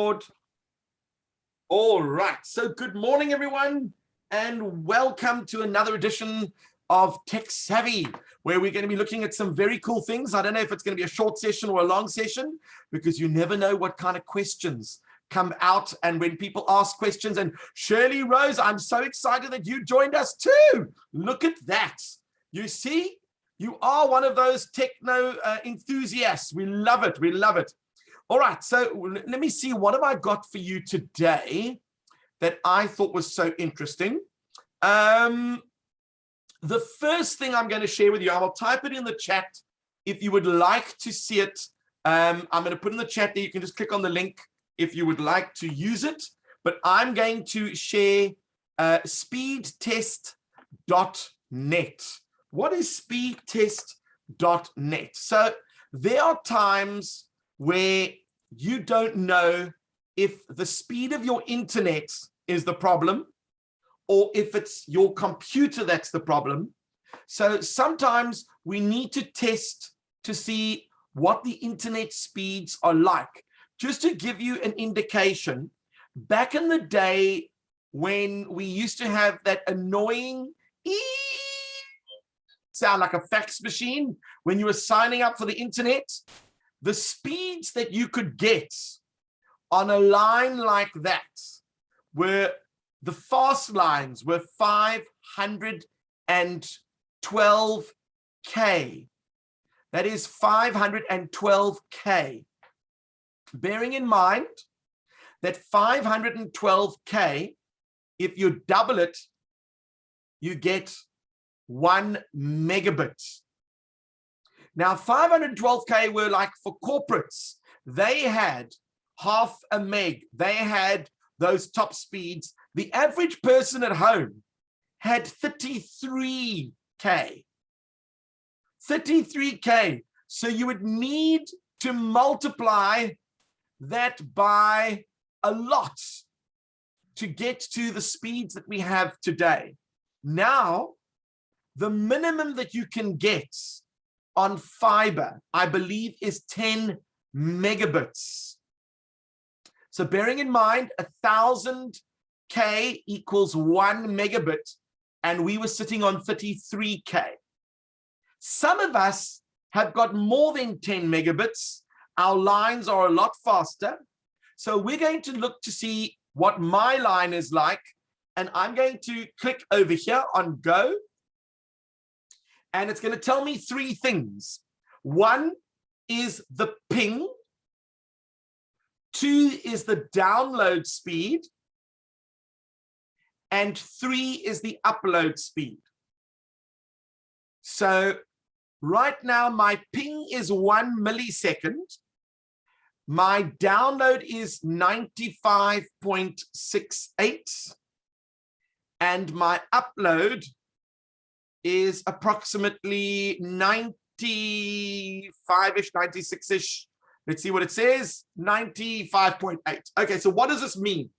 record. All right, so good morning, everyone, and welcome to another edition of Tech Savvy, where we're going to be looking at some very cool things. I don't know if it's going to be a short session or a long session, because you never know what kind of questions come out and when people ask questions. And Shirley Rose, I'm so excited that you joined us too. Look at that. You see, you are one of those techno enthusiasts. We love it. We love it. All right, so let me see, what have I got for you today that I thought was so interesting? The first thing I'm going to share with you, I will type it in the chat if you would like to see it. I'm going to put in the chat there. You can just click on the link if you would like to use it. But I'm going to share speedtest.net. What is speedtest.net? So there are times where you don't know if the speed of your internet is the problem or if it's your computer that's the problem. So sometimes we need to test to see what the internet speeds are like. Just to give you an indication, back in the day when we used to have that annoying sound like a fax machine when you were signing up for the internet, the speeds that you could get on a line like that were, the fast lines were 512K. That is 512K. Bearing in mind that 512K, if you double it, you get 1 megabit. Now, 512K were like for corporates. They had half a meg. They had those top speeds. The average person at home had 33K. 33K. So you would need to multiply that by a lot to get to the speeds that we have today. Now, the minimum that you can get on fiber, I believe, is 10 megabits. So bearing in mind, 1,000K equals 1 megabit, and we were sitting on 33K. Some of us have got more than 10 megabits. Our lines are a lot faster. So we're going to look to see what my line is like, and I'm going to click over here on Go. And it's going to tell me 3 things. 1 is the ping. 2 is the download speed. And 3 is the upload speed. So right now, my ping is 1 millisecond. My download is 95.68. And my upload is approximately 95-ish, 96-ish. Let's see what it says, 95.8. Okay, so what does this mean?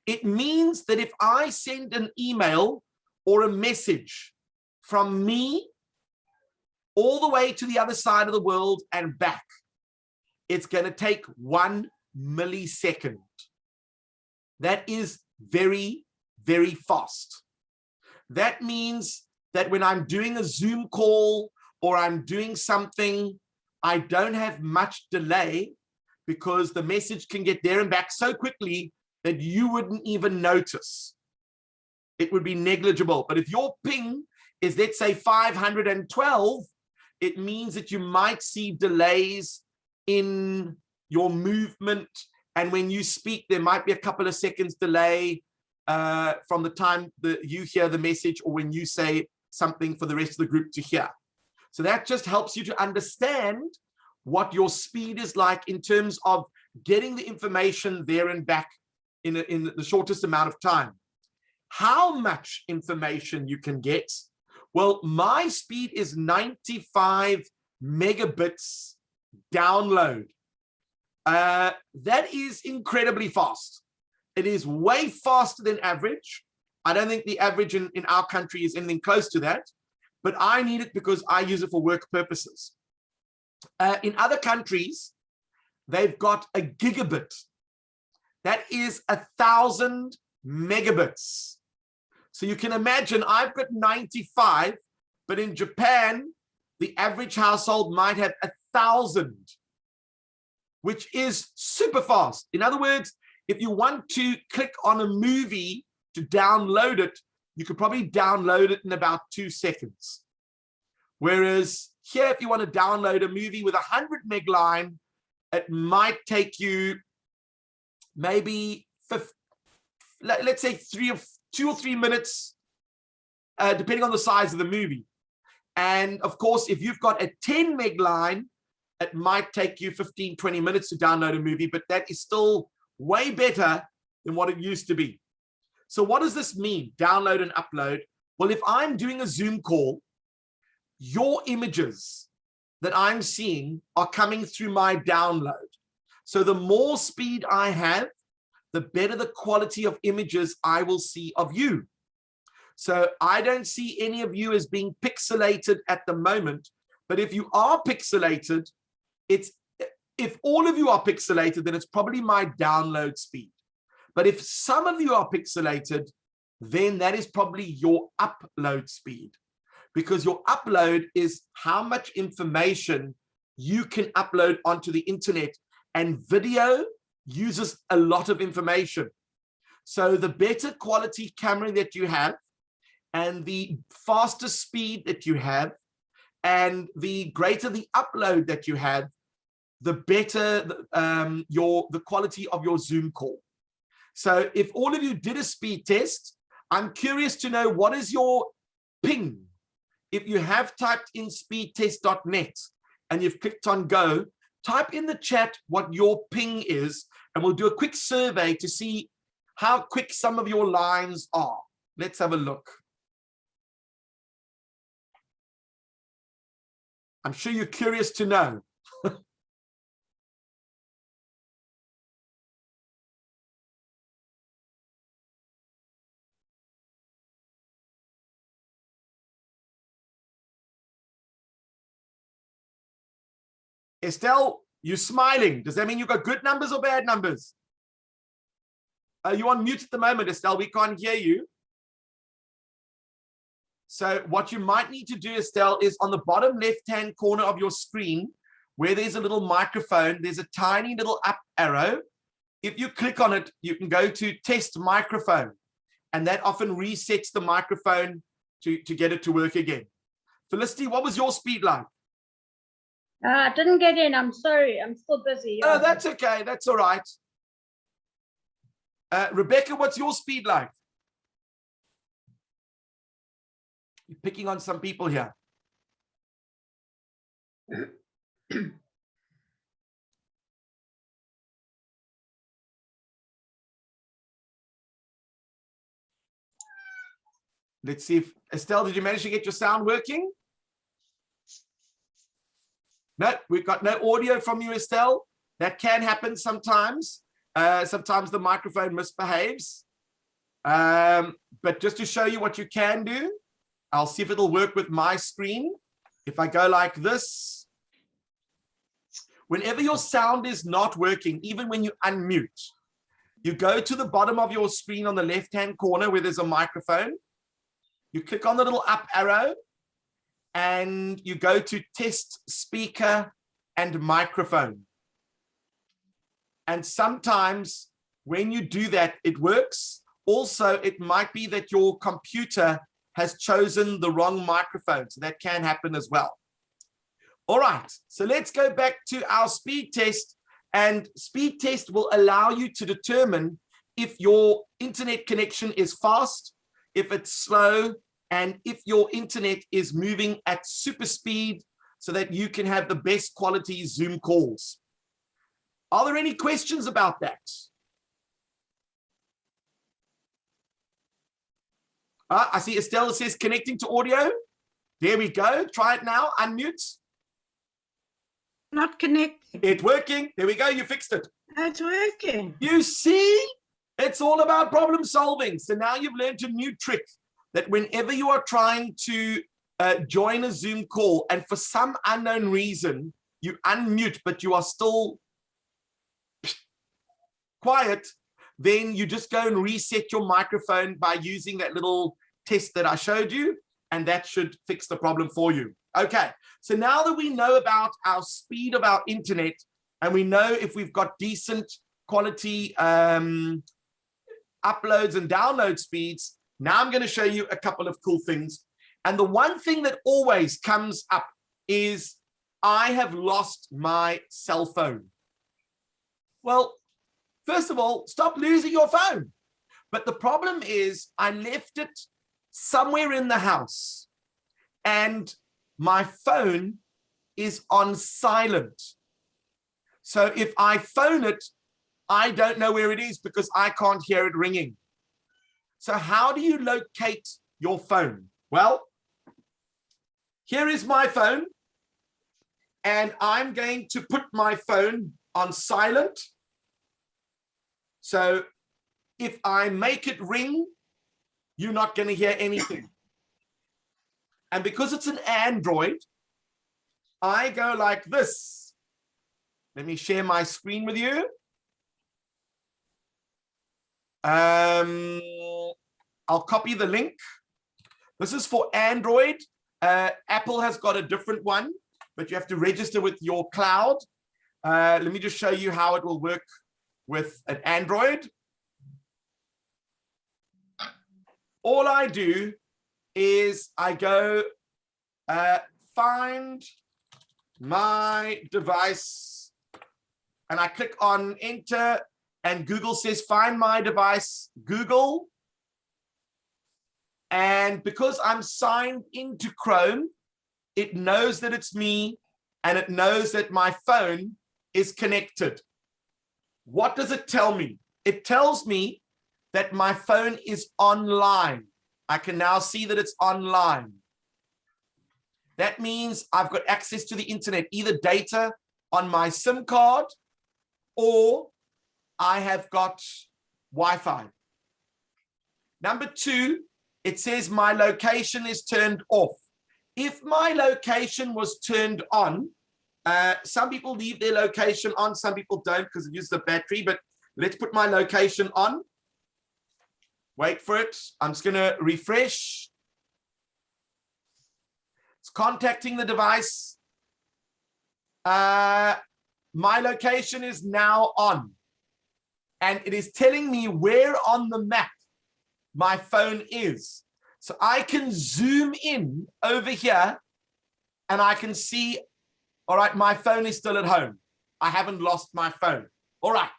It means that if I send an email or a message from me all the way to the other side of the world and back, it's going to take 1 millisecond. That is very, very fast. That means that when I'm doing a Zoom call or I'm doing something, I don't have much delay because the message can get there and back so quickly that you wouldn't even notice. It would be negligible. But if your ping is, let's say, 512, it means that you might see delays in your movement. And when you speak, there might be a couple of seconds delay from the time that you hear the message or when you say something for the rest of the group to hear. So that just helps you to understand what your speed is like in terms of getting the information there and back in the shortest amount of time. How much information you can get? Well, my speed is 95 megabits download. That is incredibly fast. It is way faster than average. I don't think the average in our country is anything close to that, but I need it because I use it for work purposes. In other countries, they've got a gigabit. That is 1,000 megabits. So you can imagine I've got 95, but in Japan, the average household might have 1,000, which is super fast. In other words, if you want to click on a movie to download it, you could probably download it in about 2 seconds. Whereas here, if you want to download a movie with 100 meg line, it might take you maybe, let's say 2 or 3 minutes, depending on the size of the movie. And of course, if you've got a 10 meg line, it might take you 15, 20 minutes to download a movie, but that is still way better than what it used to be. So what does this mean, download and upload? Well, if I'm doing a Zoom call, your images that I'm seeing are coming through my download. So the more speed I have, the better the quality of images I will see of you. So I don't see any of you as being pixelated at the moment, but if you are pixelated, if all of you are pixelated, then it's probably my download speed. But if some of you are pixelated, then that is probably your upload speed, because your upload is how much information you can upload onto the internet, and video uses a lot of information. So the better quality camera that you have, and the faster speed that you have, and the greater the upload that you have, the better the quality of your Zoom call. So if all of you did a speed test, I'm curious to know, what is your ping? If you have typed in speedtest.net and you've clicked on go, type in the chat what your ping is, and we'll do a quick survey to see how quick some of your lines are. Let's have a look. I'm sure you're curious to know. Estelle, you're smiling. Does that mean you've got good numbers or bad numbers? Are you on mute at the moment, Estelle? We can't hear you. So what you might need to do, Estelle, is on the bottom left-hand corner of your screen, where there's a little microphone, there's a tiny little up arrow. If you click on it, you can go to test microphone, and that often resets the microphone to get it to work again. Felicity, what was your speed like? I didn't get in. I'm sorry. I'm still busy. Oh, that's okay. That's all right. Rebecca, what's your speed like? You're picking on some people here. Let's see if, Estelle, did you manage to get your sound working? No, we've got no audio from you, Estelle. That can happen sometimes. Sometimes the microphone misbehaves. But just to show you what you can do, I'll see if it'll work with my screen. If I go like this, whenever your sound is not working, even when you unmute, you go to the bottom of your screen on the left-hand corner where there's a microphone. You click on the little up arrow, and you go to test speaker and microphone. And sometimes when you do that, it works. Also, it might be that your computer has chosen the wrong microphone, so that can happen as well. All right, so let's go back to our speed test, and speed test will allow you to determine if your internet connection is fast, if it's slow, and if your internet is moving at super speed so that you can have the best quality Zoom calls. Are there any questions about that? I see Estelle says connecting to audio. There we go. Try it now. Unmute. Not connecting. It's working. There we go. You fixed it. It's working. You see, it's all about problem solving. So now you've learned a new trick that whenever you are trying to join a Zoom call and for some unknown reason you unmute, but you are still quiet, then you just go and reset your microphone by using that little test that I showed you, and that should fix the problem for you. Okay, so now that we know about our speed of our internet, and we know if we've got decent quality uploads and download speeds, now I'm going to show you a couple of cool things. And the one thing that always comes up is, I have lost my cell phone. Well, first of all, stop losing your phone. But the problem is, I left it somewhere in the house and my phone is on silent. So if I phone it, I don't know where it is because I can't hear it ringing. So how do you locate your phone? Well, here is my phone, and I'm going to put my phone on silent. So if I make it ring, you're not going to hear anything. And because it's an Android, I go like this. Let me share my screen with you. I'll copy the link. This is for Android. Apple has got a different one, but you have to register with your cloud. Let me just show you how it will work with an Android. All I do is I go find my device, and I click on enter, and Google says find my device, Google. And because I'm signed into Chrome, it knows that it's me, and it knows that my phone is connected. What does it tell me? It tells me that my phone is online. I can now see that it's online. That means I've got access to the internet, either data on my SIM card, or I have got Wi-Fi. Number two, it says my location is turned off. If my location was turned on, some people leave their location on, some people don't because it uses the battery, but let's put my location on. Wait for it. I'm just going to refresh. It's contacting the device. My location is now on, and it is telling me where on the map my phone is. So I can zoom in over here and I can see, all right, my phone is still at home. I haven't lost my phone. All right.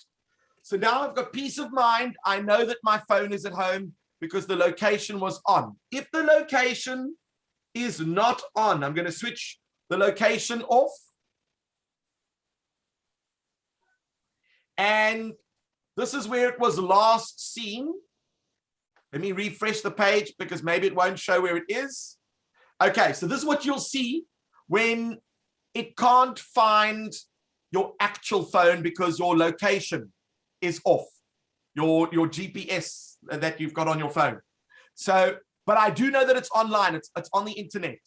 So now I've got peace of mind. I know that my phone is at home because the location was on. If the location is not on, I'm going to switch the location off. And this is where it was last seen. Let me refresh the page because maybe it won't show where it is. Okay, so this is what you'll see when it can't find your actual phone because your location is off, your GPS that you've got on your phone. So, but I do know that it's online, it's on the internet.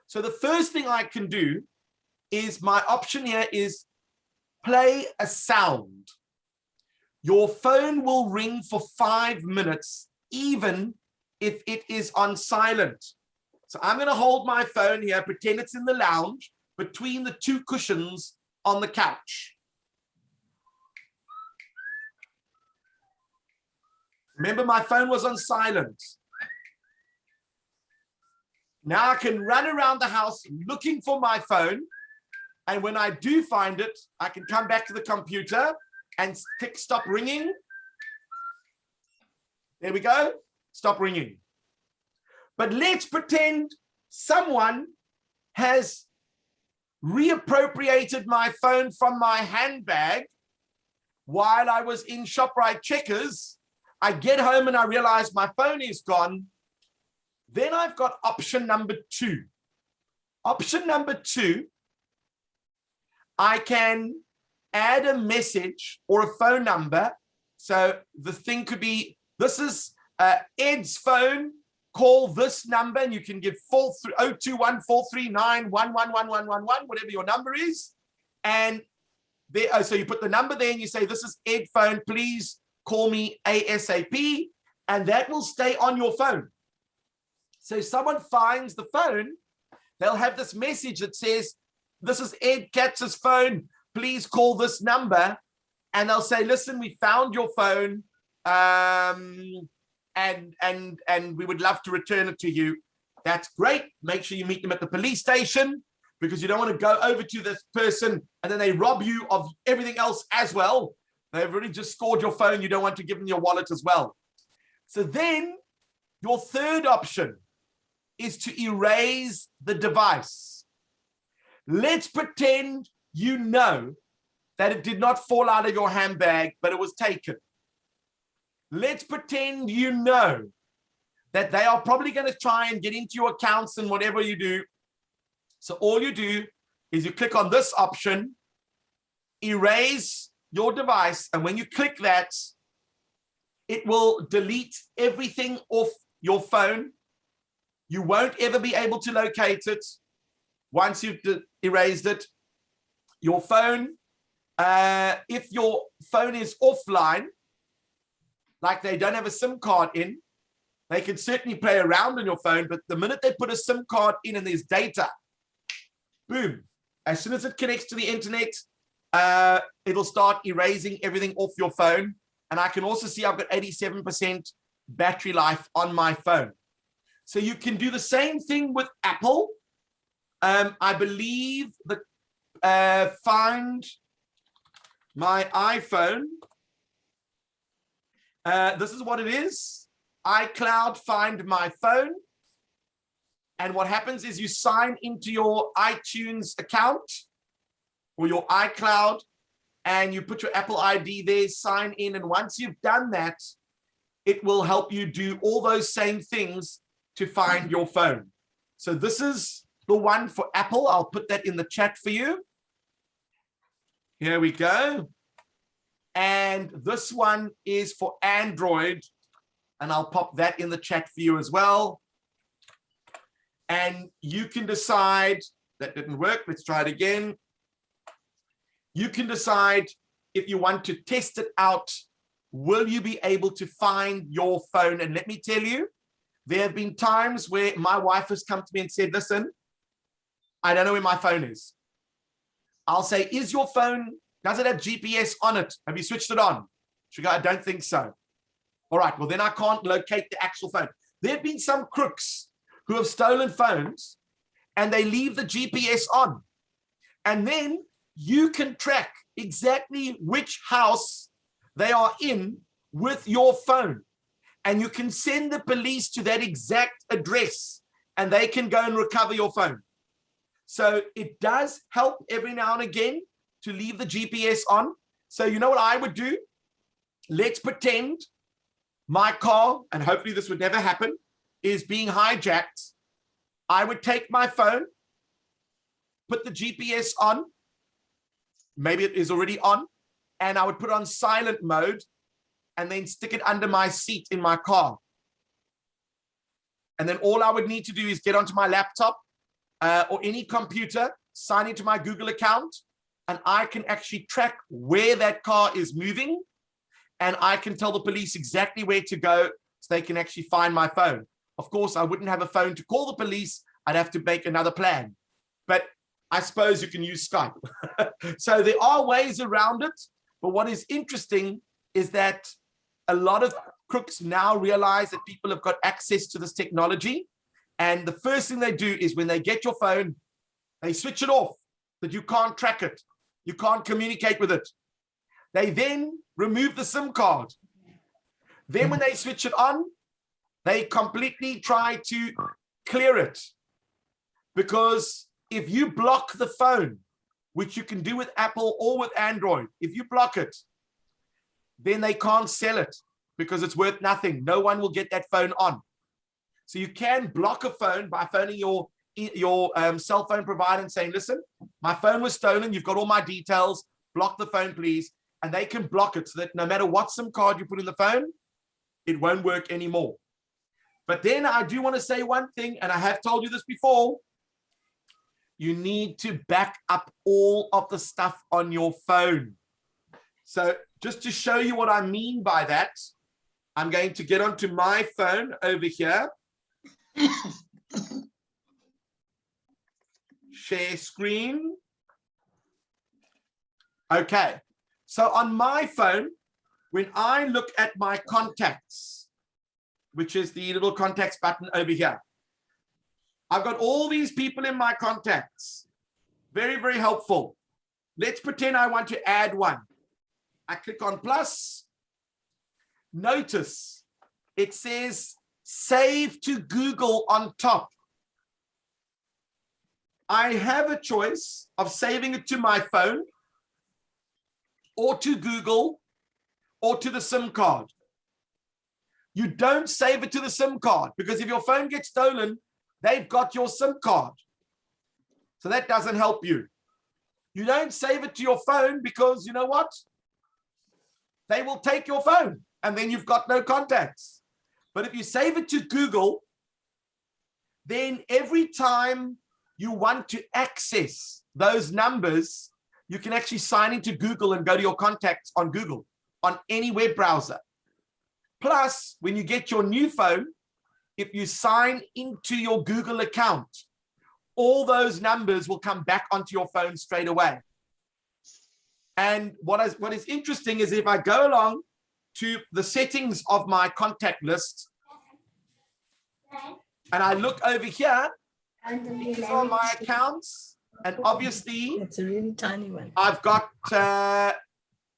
So the first thing I can do is, my option here is play a sound. Your phone will ring for 5 minutes, even if it is on silent. So I'm going to hold my phone here, pretend it's in the lounge between the two cushions on the couch. Remember, my phone was on silent. Now I can run around the house looking for my phone. And when I do find it, I can come back to the computer and click stop ringing. There we go. Stop ringing. But let's pretend someone has reappropriated my phone from my handbag while I was in ShopRite Checkers. I get home and I realize my phone is gone. Then I've got option number 2. Option number 2, I can add a message or a phone number. So the thing could be, this is Ed's phone, call this number, and you can give 021-439-111111, whatever your number is. And there. So you put the number there and you say, this is Ed phone, please call me ASAP, and that will stay on your phone. So if someone finds the phone, they'll have this message that says, this is Ed Katz's phone, please call this number. And they'll say, listen, we found your phone, and we would love to return it to you. That's great. Make sure you meet them at the police station, because you don't want to go over to this person and then they rob you of everything else as well. They've already just scored your phone. You don't want to give them your wallet as well. So then your third option is to erase the device. Let's pretend you know that it did not fall out of your handbag, but it was taken. Let's pretend you know that they are probably going to try and get into your accounts and whatever you do. So all you do is you click on this option, erase your device, and when you click that, it will delete everything off your phone. You won't ever be able to locate it once you've erased it. Your phone, if your phone is offline, like they don't have a SIM card in, they can certainly play around on your phone, but the minute they put a SIM card in and there's data, boom, as soon as it connects to the internet, it'll start erasing everything off your phone. And I can also see I've got 87% battery life on my phone. So you can do the same thing with Apple. I believe the Find My iPhone. This is what it is. iCloud Find My Phone. And what happens is you sign into your iTunes account or your iCloud, and you put your Apple ID there, sign in. And once you've done that, it will help you do all those same things to find your phone. So this is the one for Apple. I'll put that in the chat for you. Here we go. And this one is for Android. And I'll pop that in the chat for you as well. And you can decide, that didn't work, let's try it again. You can decide if you want to test it out, will you be able to find your phone? And let me tell you, there have been times where my wife has come to me and said, listen, I don't know where my phone is. I'll say, is your phone, does it have GPS on it? Have you switched it on? She'll go, I don't think so. All right, well, then I can't locate the actual phone. There have been some crooks who have stolen phones and they leave the GPS on. And then you can track exactly which house they are in with your phone. And you can send the police to that exact address and they can go and recover your phone. So it does help every now and again to leave the GPS on. So you know what I would do? Let's pretend my car, and hopefully this would never happen, is being hijacked. I would take my phone, put the GPS on, maybe it is already on, and I would put it on silent mode and then stick it under my seat in my car. And then all I would need to do is get onto my laptop or any computer, sign into my Google account, and I can actually track where that car is moving, and I can tell the police exactly where to go so they can actually find my phone. Of course, I wouldn't have a phone to call the police. I'd have to make another plan. But I suppose you can use Skype. So there are ways around it. But what is interesting is that a lot of crooks now realize that people have got access to this technology. And the first thing they do is when they get your phone, they switch it off, that you can't track it. You can't communicate with it. They then remove the SIM card. Then when they switch it on, they completely try to clear it. Because if you block the phone, which you can do with Apple or with Android, if you block it, then they can't sell it because it's worth nothing. No one will get that phone on. So you can block a phone by phoning your cell phone provider and saying, listen, my phone was stolen. You've got all my details. Block the phone, please. And they can block it so that no matter what SIM card you put in the phone, it won't work anymore. But then I do want to say one thing, and I have told you this before. you need to back up all of the stuff on your phone. So just to show you what I mean by that, I'm going to get onto my phone over here. Share screen. Okay, so on my phone, when I look at my contacts, which is the little contacts button over here, I've got all these people in my contacts. Very, very helpful. Let's pretend I want to add one. I click on plus. Notice it says save to Google on top. I have a choice of saving it to my phone or to Google or to the SIM card. You don't save it to the SIM card because if your phone gets stolen, they've got your SIM card. So that doesn't help you. You don't save it to your phone because you know what? They will take your phone and then you've got no contacts. But if you save it to Google, then every time you want to access those numbers, you can actually sign into Google and go to your contacts on Google, on any web browser. Plus, when you get your new phone, if you sign into your Google account, all those numbers will come back onto your phone straight away. And what is interesting is if I go along to the settings of my contact list, and I look over here, these are my accounts, and obviously it's a really tiny one. I've got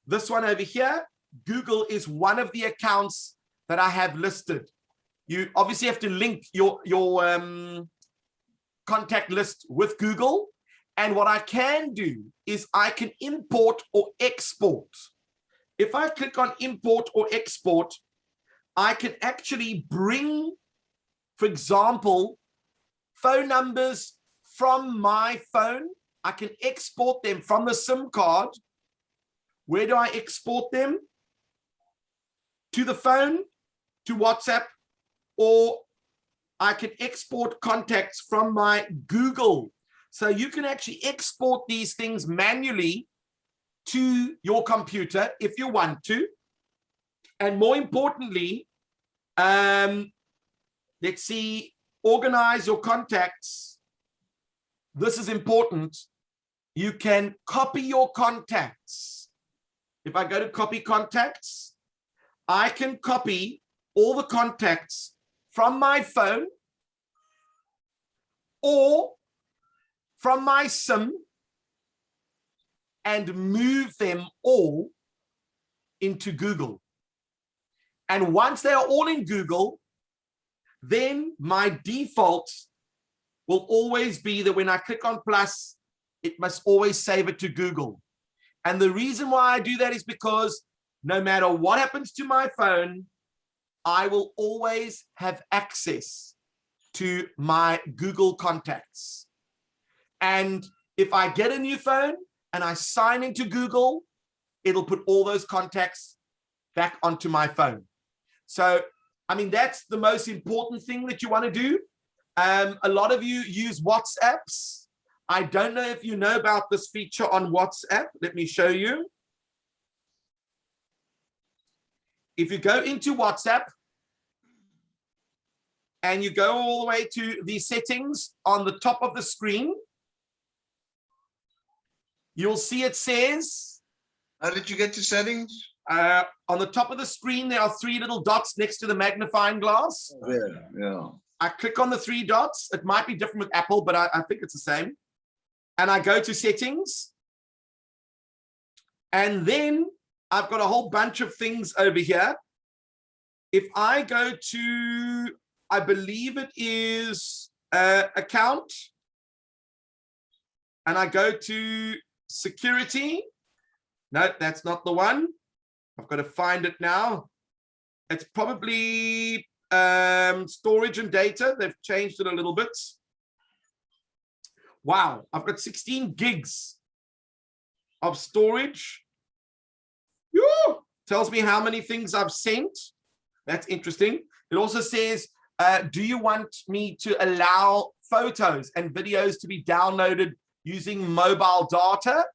this one over here. Google is one of the accounts that I have listed. You obviously have to link your contact list with Google. And what I can do is I can import or export. If I click on import or export, I can actually bring, for example, phone numbers from my phone. I can export them from the SIM card. Where do I export them? To the phone, to WhatsApp, or I can export contacts from my Google. So you can actually export these things manually to your computer if you want to. And more importantly, let's see, organize your contacts. This is important. You can copy your contacts. If I go to copy contacts, I can copy all the contacts from my phone or from my SIM and move them all into Google. And once they are all in Google, then my default will always be that when I click on plus, it must always save it to Google. And the reason why I do that is because no matter what happens to my phone, I will always have access to my Google contacts. And if I get a new phone and I sign into Google, it'll put all those contacts back onto my phone. So, I mean, that's the most important thing that you want to do. A lot of you use WhatsApps. I don't know if you know about this feature on WhatsApp. Let me show you. If you go into WhatsApp and you go all the way to the settings on the top of the screen, you'll see it says... How did you get to settings? On the top of the screen, there are three little dots next to the magnifying glass. Yeah. I click on the three dots. It might be different with Apple, but I think it's the same. And I go to settings. And then I've got a whole bunch of things over here. If I go to, I believe it is account, and I go to security. No, that's not the one. I've got to find it now. It's probably storage and data. They've changed it a little bit. Wow, I've got 16 gigs of storage. Woo! Tells me how many things I've sent. That's interesting. It also says, do you want me to allow photos and videos to be downloaded using mobile data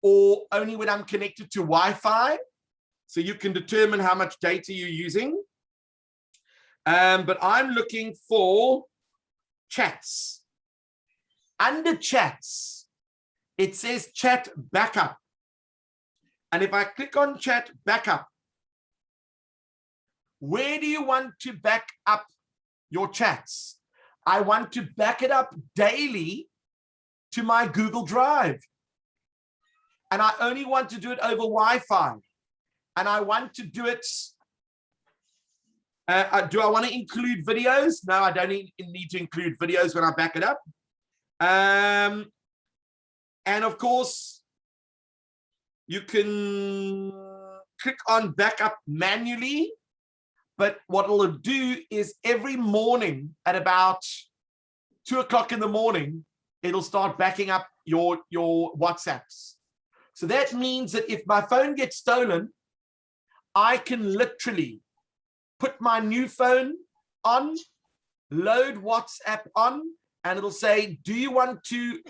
or only when I'm connected to Wi-Fi. So you can determine how much data you're using. But I'm looking for chats. Under chats, it says chat backup. And if I click on chat backup, where do you want to back up your chats? I want to back it up daily to my Google Drive. And I only want to do it over Wi-Fi. And I want to do it. Do I want to include videos? No, I don't need to include videos when I back it up. And of course, you can click on backup manually. But what it'll do is every morning at about 2 o'clock in the morning, it'll start backing up your WhatsApps. So that means that if my phone gets stolen, I can literally put my new phone on, load WhatsApp on, and it'll say, do you want to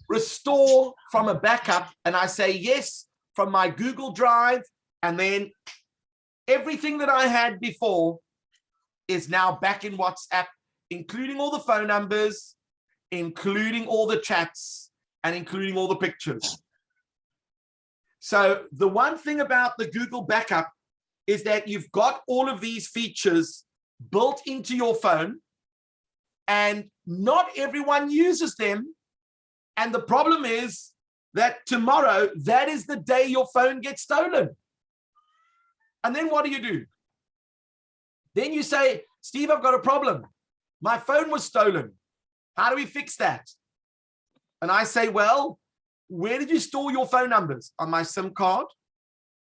restore from a backup? And I say yes, from my Google Drive, and then everything that I had before is now back in WhatsApp, including all the phone numbers, including all the chats, and including all the pictures. So the one thing about the Google backup is that you've got all of these features built into your phone, and not everyone uses them. And the problem is that tomorrow, that is the day your phone gets stolen. And then what do? Then you say, Steve, I've got a problem. My phone was stolen. How do we fix that? And I say, well, where did you store your phone numbers? On my SIM card?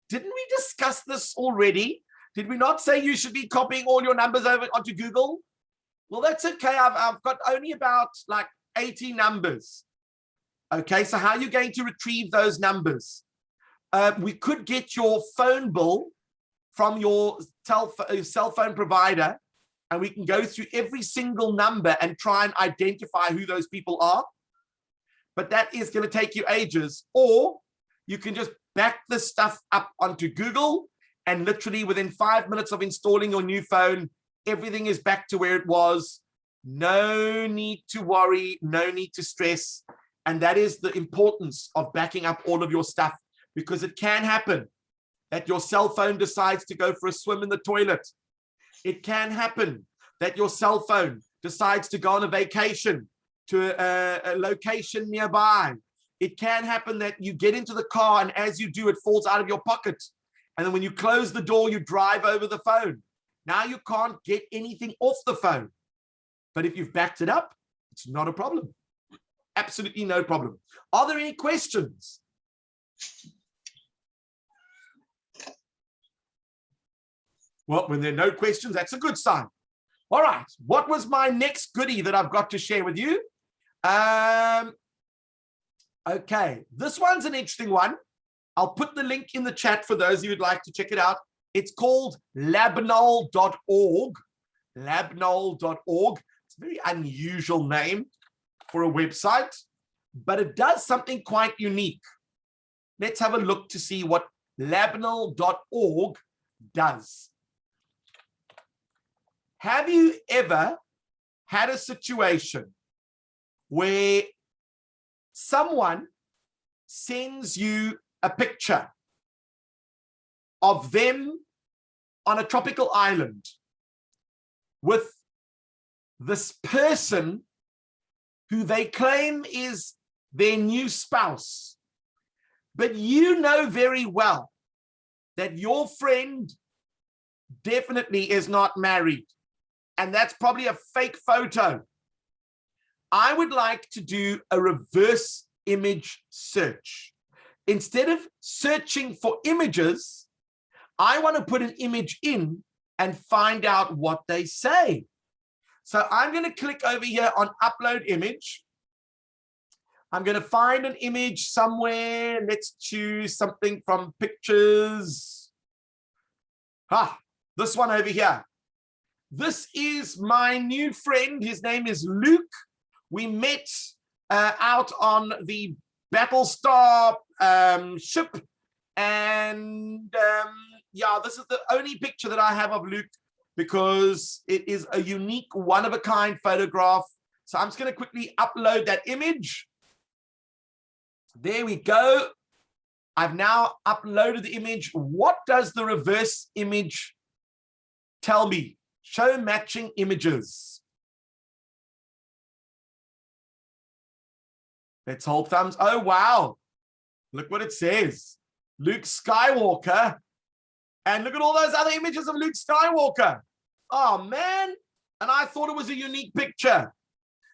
Didn't we discuss this already? Did we not say you should be copying all your numbers over onto Google? Well, that's okay. I've got only about like 80 numbers. Okay, so how are you going to retrieve those numbers? We could get your phone bill from your cell phone provider, and we can go through every single number and try and identify who those people are. But that is going to take you ages. Or you can just back this stuff up onto Google, and literally within 5 minutes of installing your new phone, everything is back to where it was. No need to worry, no need to stress. And that is the importance of backing up all of your stuff, because it can happen that your cell phone decides to go for a swim in the toilet. It can happen that your cell phone decides to go on a vacation to a location nearby. It can happen that you get into the car, and as you do, it falls out of your pocket. And then when you close the door, you drive over the phone. Now you can't get anything off the phone. But if you've backed it up, it's not a problem. Absolutely no problem. Are there any questions? Well, when there are no questions, that's a good sign. All right, what was my next goodie that I've got to share with you? Okay, this one's an interesting one. I'll put the link in the chat for those who would like to check it out. It's called labnol.org. Labnol.org. It's a very unusual name for a website, but it does something quite unique. Let's have a look to see what labnol.org does. Have you ever had a situation where someone sends you a picture of them on a tropical island with this person who they claim is their new spouse, but you know very well that your friend definitely is not married, and that's probably a fake photo? I would like to do a reverse image search. Instead of searching for images, I want to put an image in and find out what they say. So I'm going to click over here on upload image. I'm going to find an image somewhere. Let's choose something from pictures. This one over here. This is my new friend. His name is Luke. We met out on the Battlestar ship. And yeah, this is the only picture that I have of Luke because it is a unique, one-of-a-kind photograph. So I'm just going to quickly upload that image. There we go. I've now uploaded the image. What does the reverse image tell me? Show matching images. Let's hold thumbs. Oh, wow. Look what it says. Luke Skywalker. And look at all those other images of Luke Skywalker. Oh, man. And I thought it was a unique picture.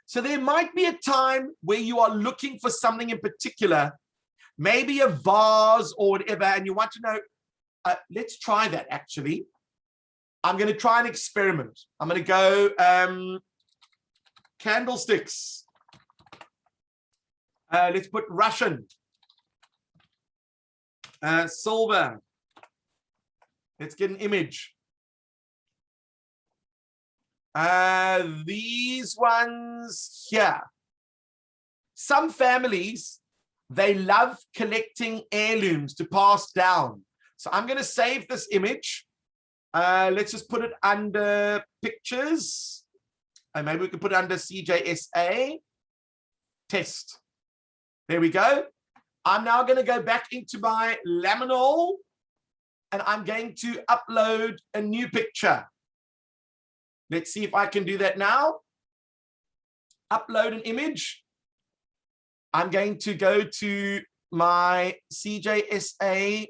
So there might be a time where you are looking for something in particular, maybe a vase or whatever, and you want to know, let's try that actually. I'm going to try an experiment. I'm going to go candlesticks. Let's put Russian. Silver. Let's get an image. These ones here. Some families, they love collecting heirlooms to pass down. So I'm going to save this image. Let's just put it under pictures. And maybe we can put it under CJSA. Test. There we go. I'm now going to go back into my laminol. And I'm going to upload a new picture. Let's see if I can do that now. Upload an image. I'm going to go to my CJSA,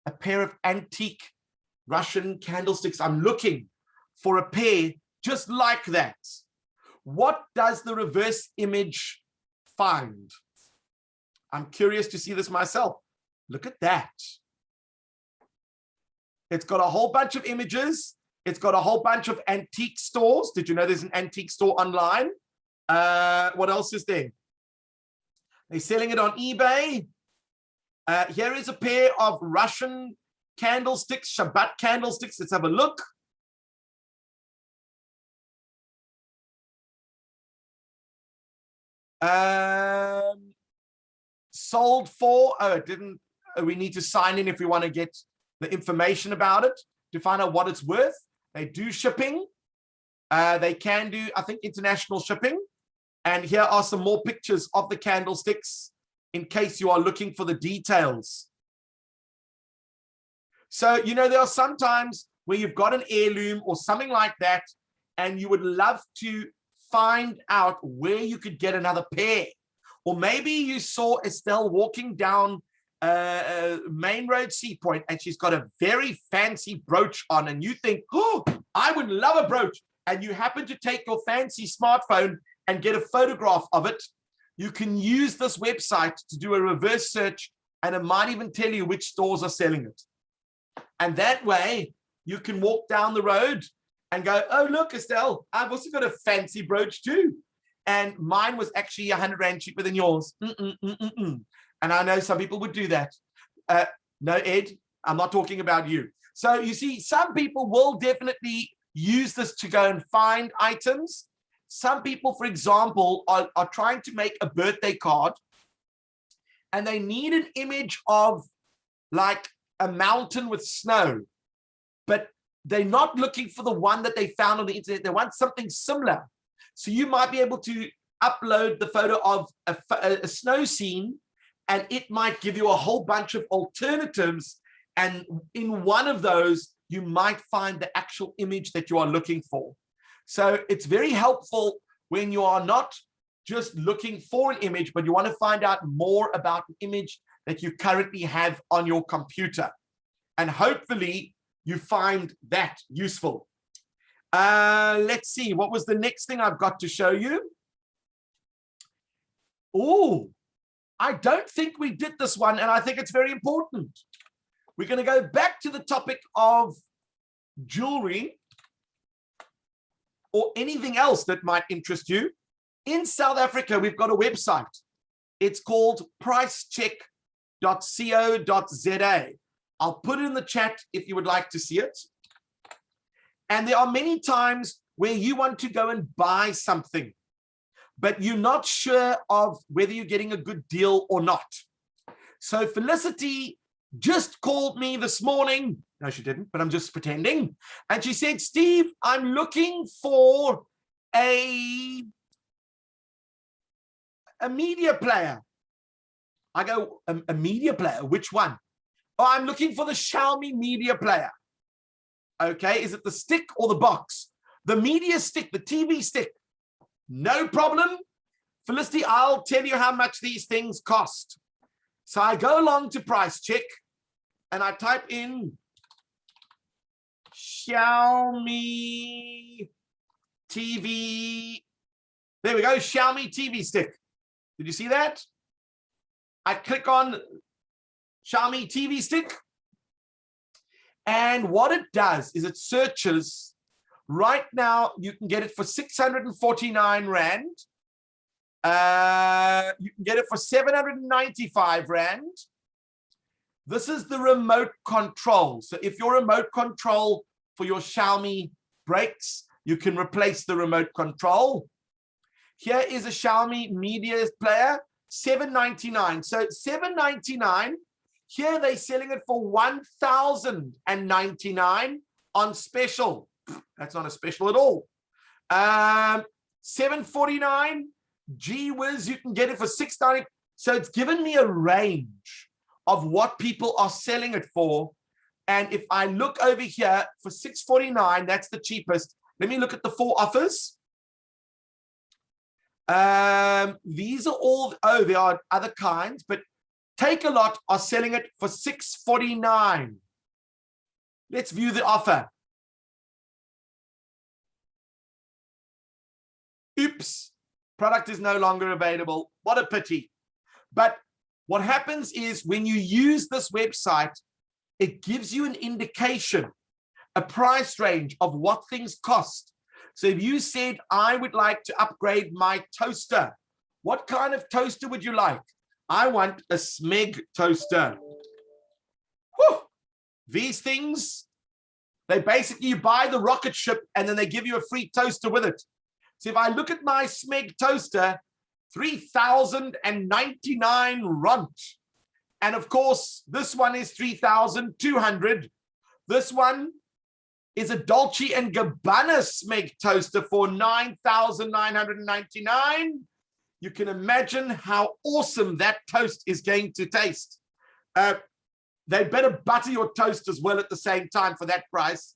a pair of antique Russian candlesticks. I'm looking for a pair just like that. What does the reverse image find? I'm curious to see this myself. Look at that. It's got a whole bunch of images. It's got a whole bunch of antique stores. Did you know there's an antique store online? What else is there? They're selling it on eBay. Here is a pair of Russian candlesticks, Shabbat candlesticks. Let's have a look. Sold for, oh, it didn't, we need to sign in if we want to get the information about it to find out what it's worth. They do shipping. They can do, I think, international shipping. And here are some more pictures of the candlesticks in case you are looking for the details. So, you know, there are some times where you've got an heirloom or something like that, and you would love to find out where you could get another pair. Or maybe you saw Estelle walking down Main Road Sea Point, and she's got a very fancy brooch on, and you think, oh, I would love a brooch. And you happen to take your fancy smartphone and get a photograph of it. You can use this website to do a reverse search, and it might even tell you which stores are selling it. And that way, you can walk down the road and go, oh, look, Estelle, I've also got a fancy brooch too. And mine was actually 100 Rand cheaper than yours. And I know some people would do that. No, Ed, I'm not talking about you. So you see, some people will definitely use this to go and find items. Some people, for example, are trying to make a birthday card, and they need an image of like a mountain with snow, but they're not looking for the one that they found on the internet. They want something similar. So you might be able to upload the photo of a snow scene, and it might give you a whole bunch of alternatives. And in one of those, you might find the actual image that you are looking for. So it's very helpful when you are not just looking for an image, but you want to find out more about an image that you currently have on your computer. And hopefully you find that useful. Let's see, what was the next thing I've got to show you? Oh, I don't think we did this one, and I think it's very important. We're going to go back to the topic of jewelry or anything else that might interest you. In South Africa, we've got a website. It's called pricecheck.co.za. I'll put it in the chat if you would like to see it. And there are many times where you want to go and buy something, but you're not sure of whether you're getting a good deal or not. So Felicity just called me this morning. No, she didn't, but I'm just pretending. And she said, Steve, I'm looking for a media player. I go, a media player? Which one? Oh, I'm looking for the Xiaomi media player. Okay, is it the stick or the box? The media stick, the TV stick. No problem. Felicity, I'll tell you how much these things cost. So I go along to Price Check and I type in Xiaomi TV. There we go, Xiaomi TV stick. Did you see that? I click on Xiaomi TV stick. And what it does is it searches. Right now, you can get it for 649 Rand. You can get it for 795 Rand. This is the remote control. So if your remote control for your Xiaomi breaks, you can replace the remote control. Here is a Xiaomi media player, $799. So $799. Here they're selling it for $1,099 on special. That's not a special at all. $749. Gee whiz, you can get it for $690. So it's given me a range of what people are selling it for. And if I look over here for $649, that's the cheapest. Let me look at the 4 offers. These are all, oh, there are other kinds, but Take a Lot are selling it for $649. Let's view the offer. Oops, product is no longer available. What a pity. But what happens is when you use this website, it gives you an indication, a price range of what things cost. So if you said, I would like to upgrade my toaster, what kind of toaster would you like? I want a Smeg toaster. Whew. These things, they basically, you buy the rocket ship and then they give you a free toaster with it. So if I look at my Smeg toaster, 3,099 Rand. And of course, this one is 3,200. This one is a Dolce & Gabbana Smeg toaster for 9,999. You can imagine how awesome that toast is going to taste. They better butter your toast as well at the same time for that price.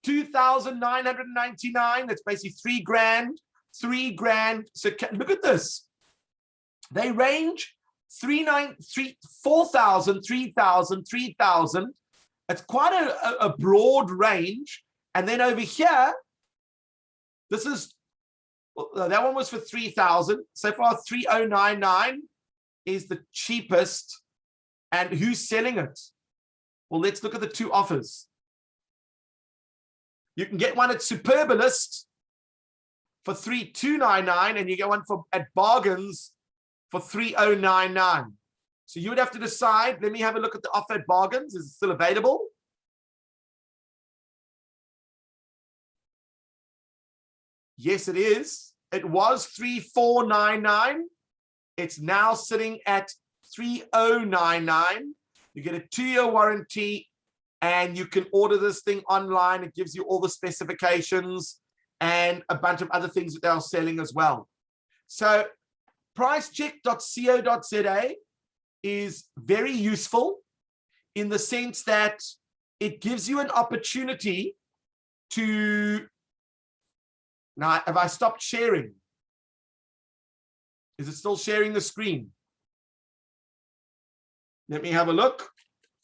2,999, that's basically 3 grand, 3 grand. So look at this. They range 4,000, 3,000, 3,000. It's quite a broad range. And then over here, this is, well, that one was for 3,000. So far, 3,099 is the cheapest. And who's selling it? Well, let's look at the 2 offers. You can get one at Superbalist for 3,299, and you get one at Bargains for 3,099. So you would have to decide. Let me have a look at the offer at Bargains. Is it still available? Yes, it is. It was 3,499. It's now sitting at 3,099. You get a 2-year warranty, and you can order this thing online. It gives you all the specifications and a bunch of other things that they're selling as well. So pricecheck.co.za is very useful in the sense that it gives you an opportunity to, now have I stopped sharing? Is it still sharing the screen? Let me have a look.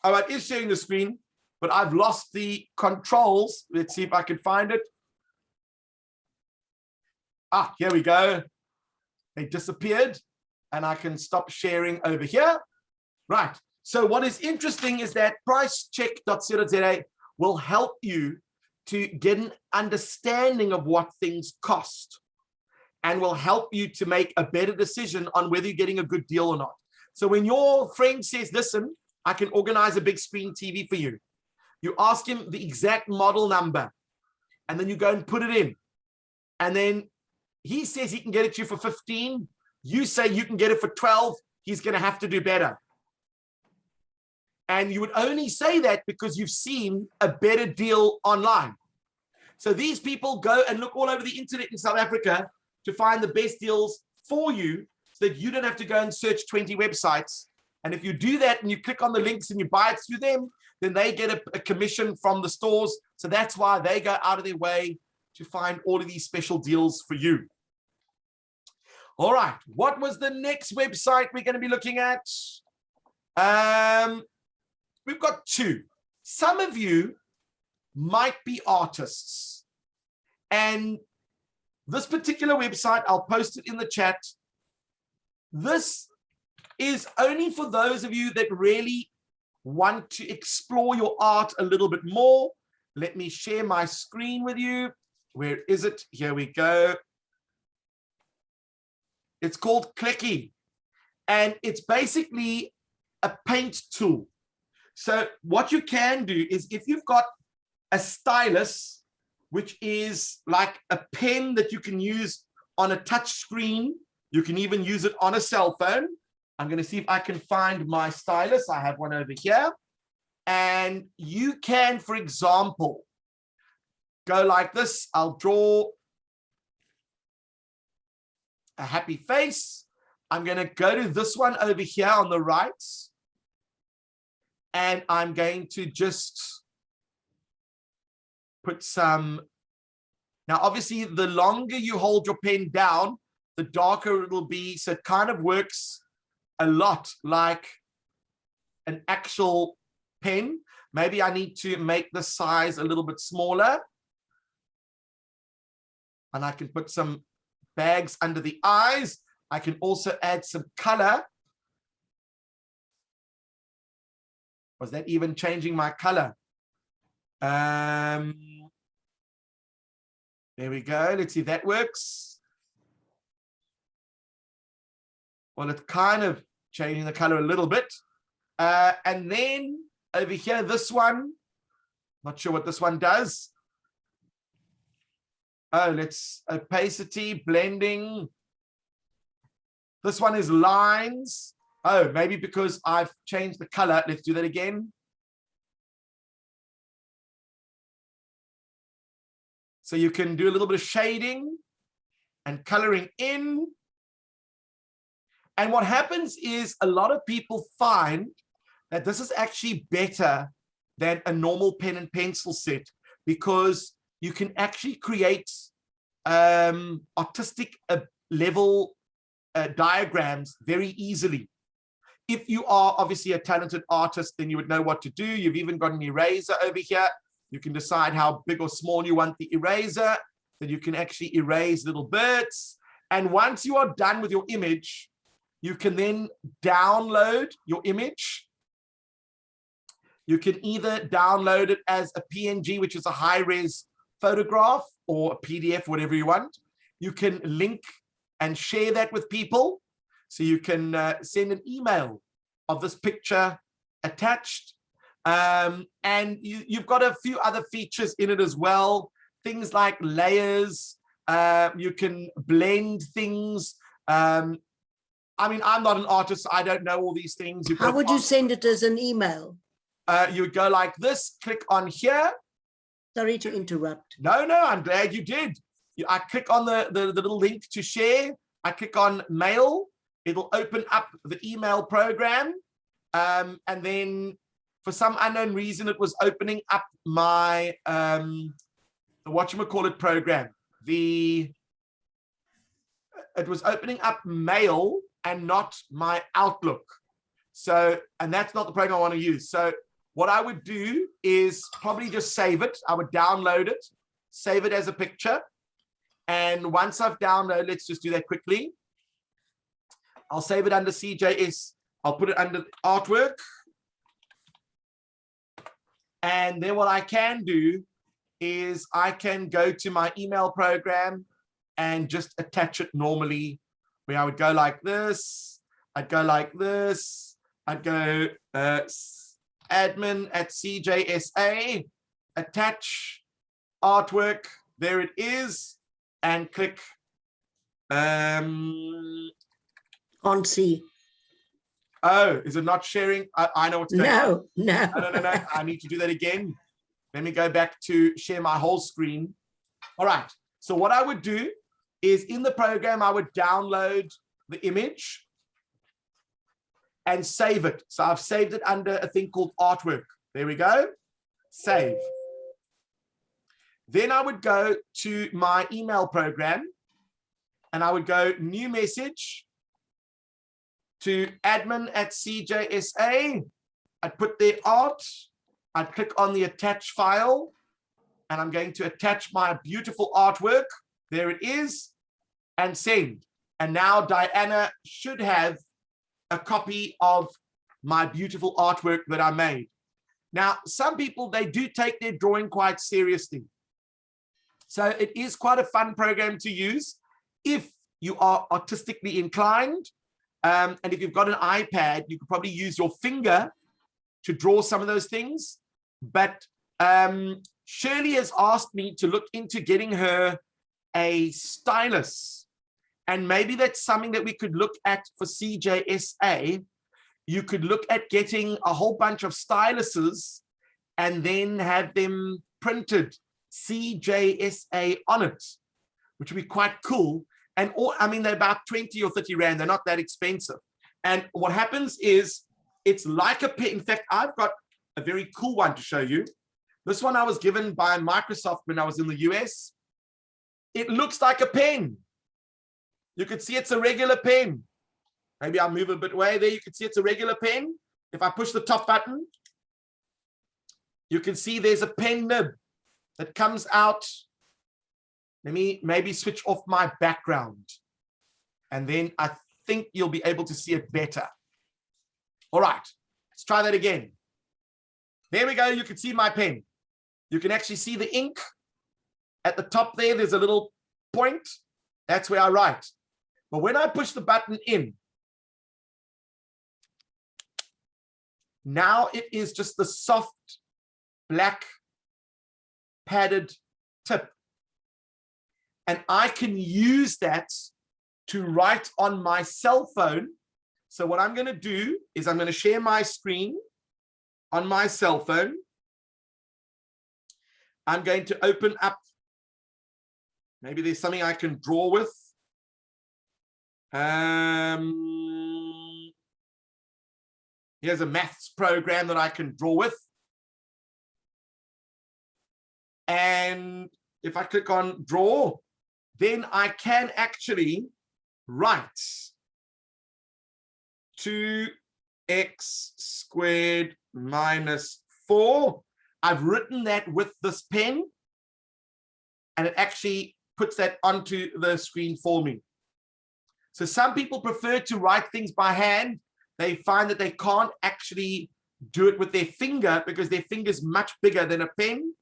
Oh, it is sharing the screen, but I've lost the controls. Let's see if I can find it. Ah, here we go. They disappeared, and I can stop sharing over here. Right. So what is interesting is that pricecheck.co.za will help you to get an understanding of what things cost and will help you to make a better decision on whether you're getting a good deal or not. So when your friend says, listen, I can organize a big screen TV for you, you ask him the exact model number and then you go and put it in. And then he says he can get it to you for 15. You say you can get it for 12. He's going to have to do better. And you would only say that because you've seen a better deal online. So these people go and look all over the internet in South Africa to find the best deals for you so that you don't have to go and search 20 websites. And if you do that and you click on the links and you buy it through them, then they get a commission from the stores. So that's why they go out of their way to find all of these special deals for you. All right, what was the next website we're going to be looking at? We've got two. Some of you might be artists. And this particular website, I'll post it in the chat. This is only for those of you that really want to explore your art a little bit more. Let me share my screen with you. Where is it? Here we go. It's called Clicky. And it's basically a paint tool. So what you can do is if you've got a stylus, which is like a pen that you can use on a touch screen, you can even use it on a cell phone. I'm going to see if I can find my stylus. I have one over here. And you can, for example, go like this. I'll draw a happy face. I'm going to go to this one over here on the right. And I'm going to just put some. Now, obviously, the longer you hold your pen down, the darker it will be. So it kind of works a lot like an actual pen. Maybe I need to make the size a little bit smaller. And I can put some bags under the eyes. I can also add some color. Was that even changing my color? There we go. Let's see if that works. Well, it's kind of changing the color a little bit. And then over here, this one, not sure what this one does. Oh, let's opacity, blending. This one is lines. Oh, maybe because I've changed the color. Let's do that again. So you can do a little bit of shading and coloring in. And what happens is a lot of people find that this is actually better than a normal pen and pencil set because you can actually create artistic level diagrams very easily. If you are obviously a talented artist, then you would know what to do. You've even got an eraser over here. You can decide how big or small you want the eraser. Then you can actually erase little bits. And once you are done with your image, you can then download your image. You can either download it as a PNG, which is a high-res photograph, or a PDF, whatever you want. You can link and share that with people. So you can send an email of this picture attached. And you've got a few other features in it as well. Things like layers. You can blend things. I mean, I'm not an artist. So I don't know all these things. How would you send it as an email? You would go like this, click on here. Sorry to interrupt. No, I'm glad you did. I click on the little link to share. I click on mail. It'll open up the email program. And then for some unknown reason, it was opening up my, the whatchamacallit program. It was opening up mail and not my Outlook. So, and that's not the program I want to use. So what I would do is probably just save it. I would download it, save it as a picture. And once I've downloaded, let's just do that quickly. I'll save it under CJS. I'll put it under artwork. And then what I can do is I can go to my email program and just attach it normally, where I would go like this. I'd go like this. I'd go admin at CJSA, attach artwork, There it is. And click. Can't see. Oh, is it not sharing? I know what's going on. No. No. I need to do that again. Let me go back to share my whole screen. All right. So what I would do is in the program, I would download the image and save it. So I've saved it under a thing called artwork. There we go. Save. Then I would go to my email program and I would go new message to admin@CJSA. I'd put their art. I'd click on the attach file and I'm going to attach my beautiful artwork. There it is, and send. And now Diana should have a copy of my beautiful artwork that I made. Now, some people, they do take their drawing quite seriously. So it is quite a fun program to use if you are artistically inclined. And if you've got an iPad, you could probably use your finger to draw some of those things. But Shirley has asked me to look into getting her a stylus. And maybe that's something that we could look at for CJSA. You could look at getting a whole bunch of styluses and then have them printed CJSA on it, which would be quite cool. And I mean, they're about 20 or 30 Rand. They're not that expensive. And what happens is it's like a pen. In fact, I've got a very cool one to show you. This one I was given by Microsoft when I was in the US. It looks like a pen. You can see it's a regular pen. Maybe I'll move a bit away there. You can see it's a regular pen. If I push the top button, you can see there's a pen nib that comes out. Let me maybe switch off my background. And then I think you'll be able to see it better. All right, let's try that again. There we go. You can see my pen. You can actually see the ink. At the top there, there's a little point. That's where I write. But when I push the button in, now it is just the soft black padded tip. And I can use that to write on my cell phone. So what I'm going to do is I'm going to share my screen on my cell phone. I'm going to open up. Maybe there's something I can draw with. Here's a maths program that I can draw with. And if I click on draw, then I can actually write 2x squared minus 4. I've written that with this pen, and it actually puts that onto the screen for me. So some people prefer to write things by hand. They find that they can't actually do it with their finger because their finger is much bigger than a pen.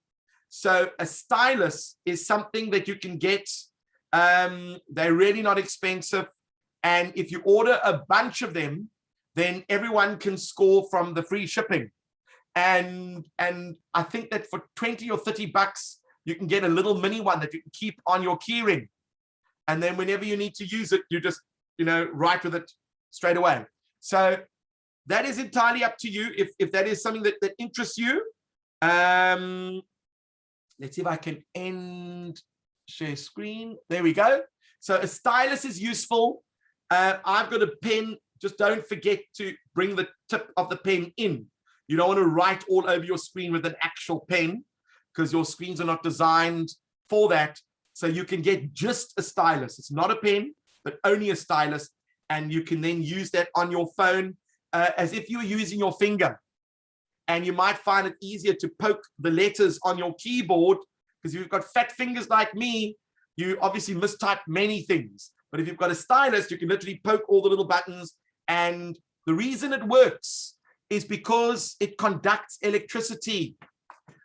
So a stylus is something that you can get. They're really not expensive. And if you order a bunch of them, then everyone can score from the free shipping. And I think that for 20 or 30 bucks, you can get a little mini one that you can keep on your keyring. And then whenever you need to use it, you just, write with it straight away. So that is entirely up to you if that is something that interests you. Let's see if I can end share screen. There we go. So a stylus is useful. I've got a pen. Just don't forget to bring the tip of the pen in. You don't want to write all over your screen with an actual pen because your screens are not designed for that. So you can get just a stylus. It's not a pen, but only a stylus. And you can then use that on your phone as if you were using your finger. And you might find it easier to poke the letters on your keyboard because if you've got fat fingers like me, you obviously mistype many things. But if you've got a stylus, you can literally poke all the little buttons. And the reason it works is because it conducts electricity.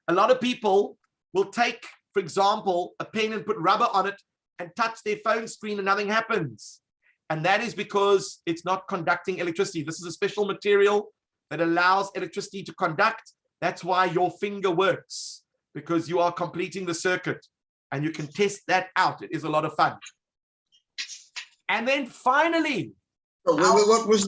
A lot of people will take, for example, a pen and put rubber on it and touch their phone screen and nothing happens. And that is because it's not conducting electricity. This is a special material that allows electricity to conduct. That's why your finger works, because you are completing the circuit. and you can test that out. It is a lot of fun. And then finally, What was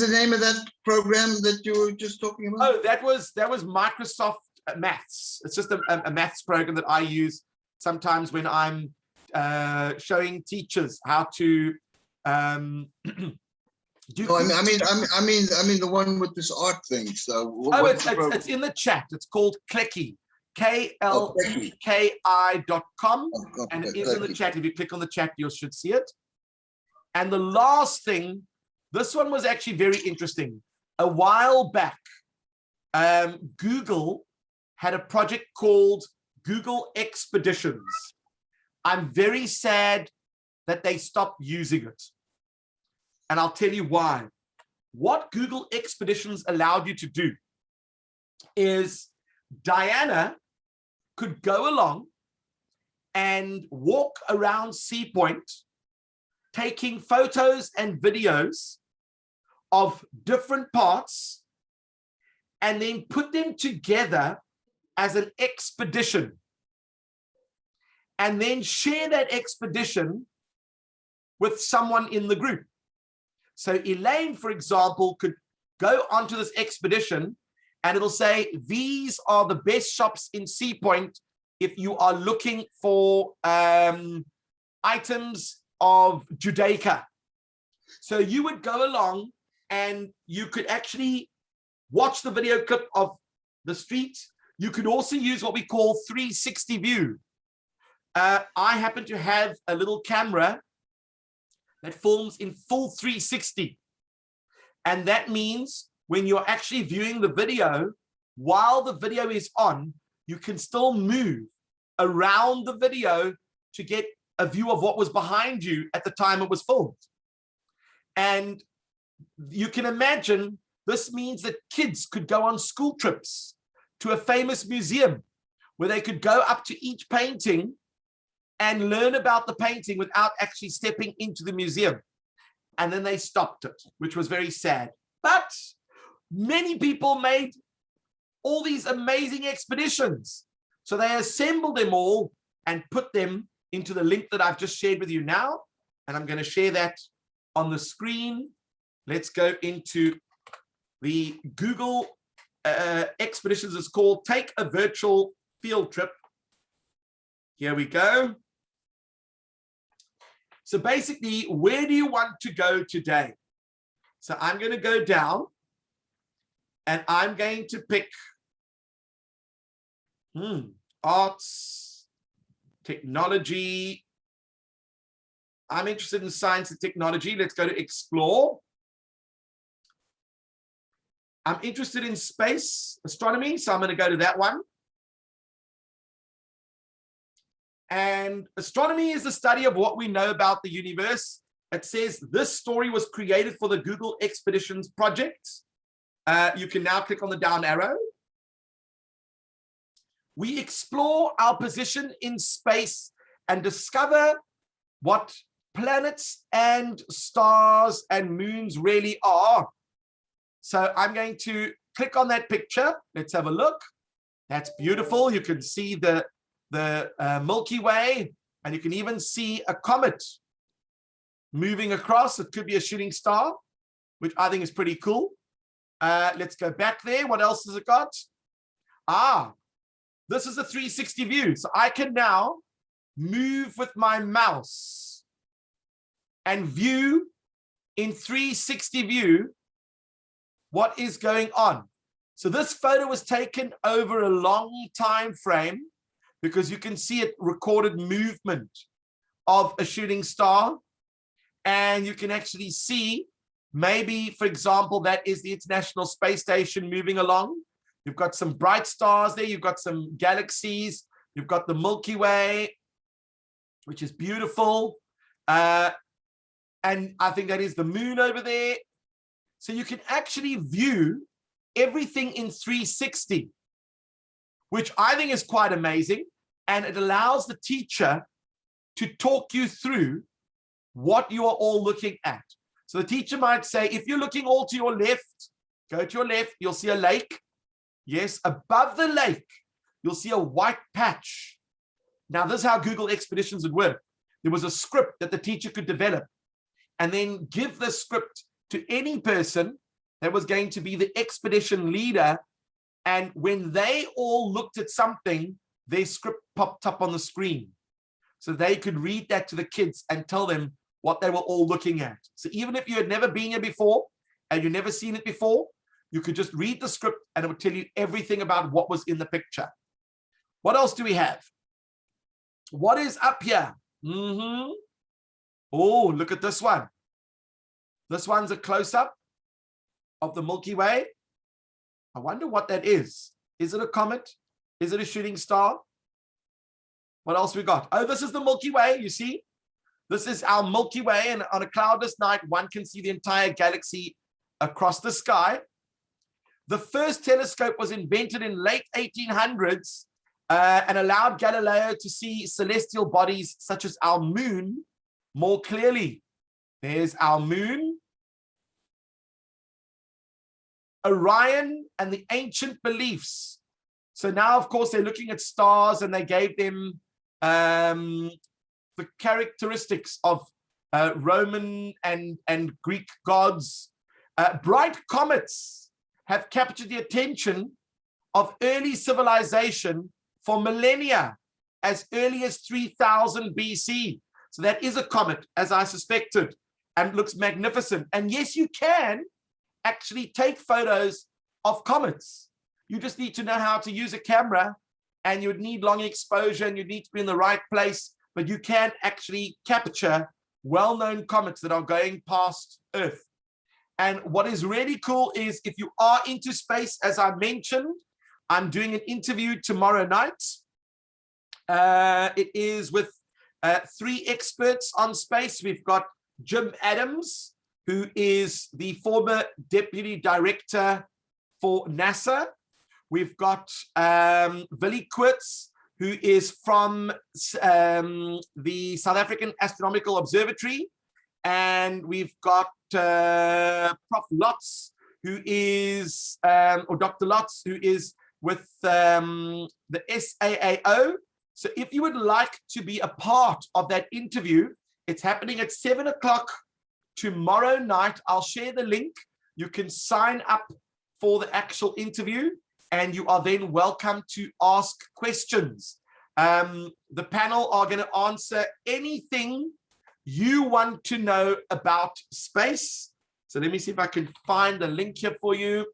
the name of that program that you were just talking about? oh, that was Microsoft Maths. It's just a maths program that I use sometimes when I'm showing teachers how to do. No, I mean the one with this art thing. So Oh, it's in the chat. It's called Clicky, KLEKI.com, and it is in the chat. If you click on the chat, you should see it. And the last thing, this one was actually very interesting. A while back, Google had a project called Google Expeditions. I'm very sad that they stopped using it. And I'll tell you why. What Google Expeditions allowed you to do is Diana could go along and walk around Sea Point, taking photos and videos of different parts, and then put them together as an expedition, and then share that expedition with someone in the group. So Elaine, for example, could go onto this expedition and it'll say, these are the best shops in Sea Point if you are looking for items of Judaica. So you would go along and you could actually watch the video clip of the street. You could also use what we call 360 view. I happen to have a little camera that films in full 360. And that means when you're actually viewing the video, while the video is on, you can still move around the video to get a view of what was behind you at the time it was filmed. And you can imagine this means that kids could go on school trips to a famous museum where they could go up to each painting and learn about the painting without actually stepping into the museum. And then they stopped it, which was very sad. But many people made all these amazing expeditions. So they assembled them all and put them into the link that I've just shared with you now. And I'm going to share that on the screen. Let's go into the Google Expeditions. It's called Take a Virtual Field Trip. Here we go. So basically, where do you want to go today? So I'm going to go down and I'm going to pick arts, technology. I'm interested in science and technology. Let's go to explore. I'm interested in space, astronomy, so I'm going to go to that one. And astronomy is the study of what we know about the universe. It says this story was created for the Google Expeditions project. You can now click on the down arrow. We explore our position in space and discover what planets and stars and moons really are. So I'm going to click on that picture. Let's have a look. That's beautiful. You can see the Milky Way, and you can even see a comet moving across. It could be a shooting star, which I think is pretty cool. Let's go back there. What else has it got? This is a 360 view. So I can now move with my mouse and view in 360 view what is going on. So this photo was taken over a long time frame, because you can see it recorded movement of a shooting star. And you can actually see, maybe, for example, that is the International Space Station moving along. You've got some bright stars there. You've got some galaxies. You've got the Milky Way, which is beautiful. And I think that is the moon over there. So you can actually view everything in 360. Which I think is quite amazing, and it allows the teacher to talk you through what you are all looking at. So the teacher might say, if you're looking all to your left, go to your left, you'll see a lake. Yes, above the lake, you'll see a white patch. Now, this is how Google Expeditions would work. There was a script that the teacher could develop and then give the script to any person that was going to be the expedition leader. And when they all looked at something, their script popped up on the screen. So they could read that to the kids and tell them what they were all looking at. So even if you had never been here before and you've never seen it before, you could just read the script and it would tell you everything about what was in the picture. What else do we have? What is up here? Oh, look at this one. This one's a close-up of the Milky Way. I wonder what that is. Is it a comet? Is it a shooting star? What else we got? Oh, this is the Milky Way, you see? This is our Milky Way, and on a cloudless night, one can see the entire galaxy across the sky. The first telescope was invented in late 1800s and allowed Galileo to see celestial bodies such as our moon more clearly. There's our moon. Orion and the ancient beliefs. So now, of course, they're looking at stars and they gave them the characteristics of Roman and Greek gods. Bright comets have captured the attention of early civilization for millennia, as early as 3000 BC. So that is a comet, as I suspected, and looks magnificent. And yes, you can actually take photos of comets. You just need to know how to use a camera, and you would need long exposure and you need to be in the right place, but you can actually capture well-known comets that are going past Earth. And what is really cool is if you are into space, as I mentioned, I'm doing an interview tomorrow night. It is with 3 experts on space. We've got Jim Adams, who is the former deputy director for NASA. We've got Willie Koorts, who is from the South African Astronomical Observatory. And we've got Prof. Lotz, who is, or Dr. Lotz, who is with the SAAO. So if you would like to be a part of that interview, it's happening at 7 o'clock tomorrow night. I'll share the link. You can sign up for the actual interview, and you are then welcome to ask questions. The panel are going to answer anything you want to know about space. So let me see if I can find the link here for you.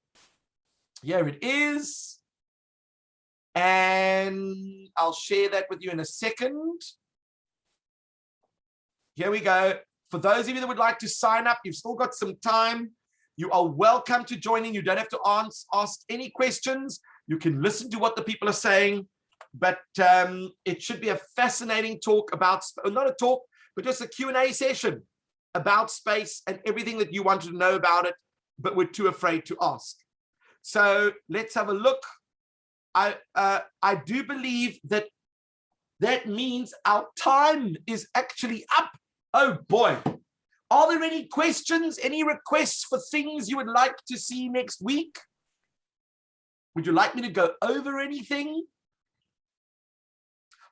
Here it is. And I'll share that with you in a second. Here we go. For those of you that would like to sign up, you've still got some time. You are welcome to join in. You don't have to ask any questions. You can listen to what the people are saying. But it should be a fascinating talk about, not a talk, but just a Q&A session about space and everything that you wanted to know about it, but were too afraid to ask. So let's have a look. I do believe that that means our time is actually up. Oh boy. Are there any questions, any requests for things you would like to see next week? Would you like me to go over anything?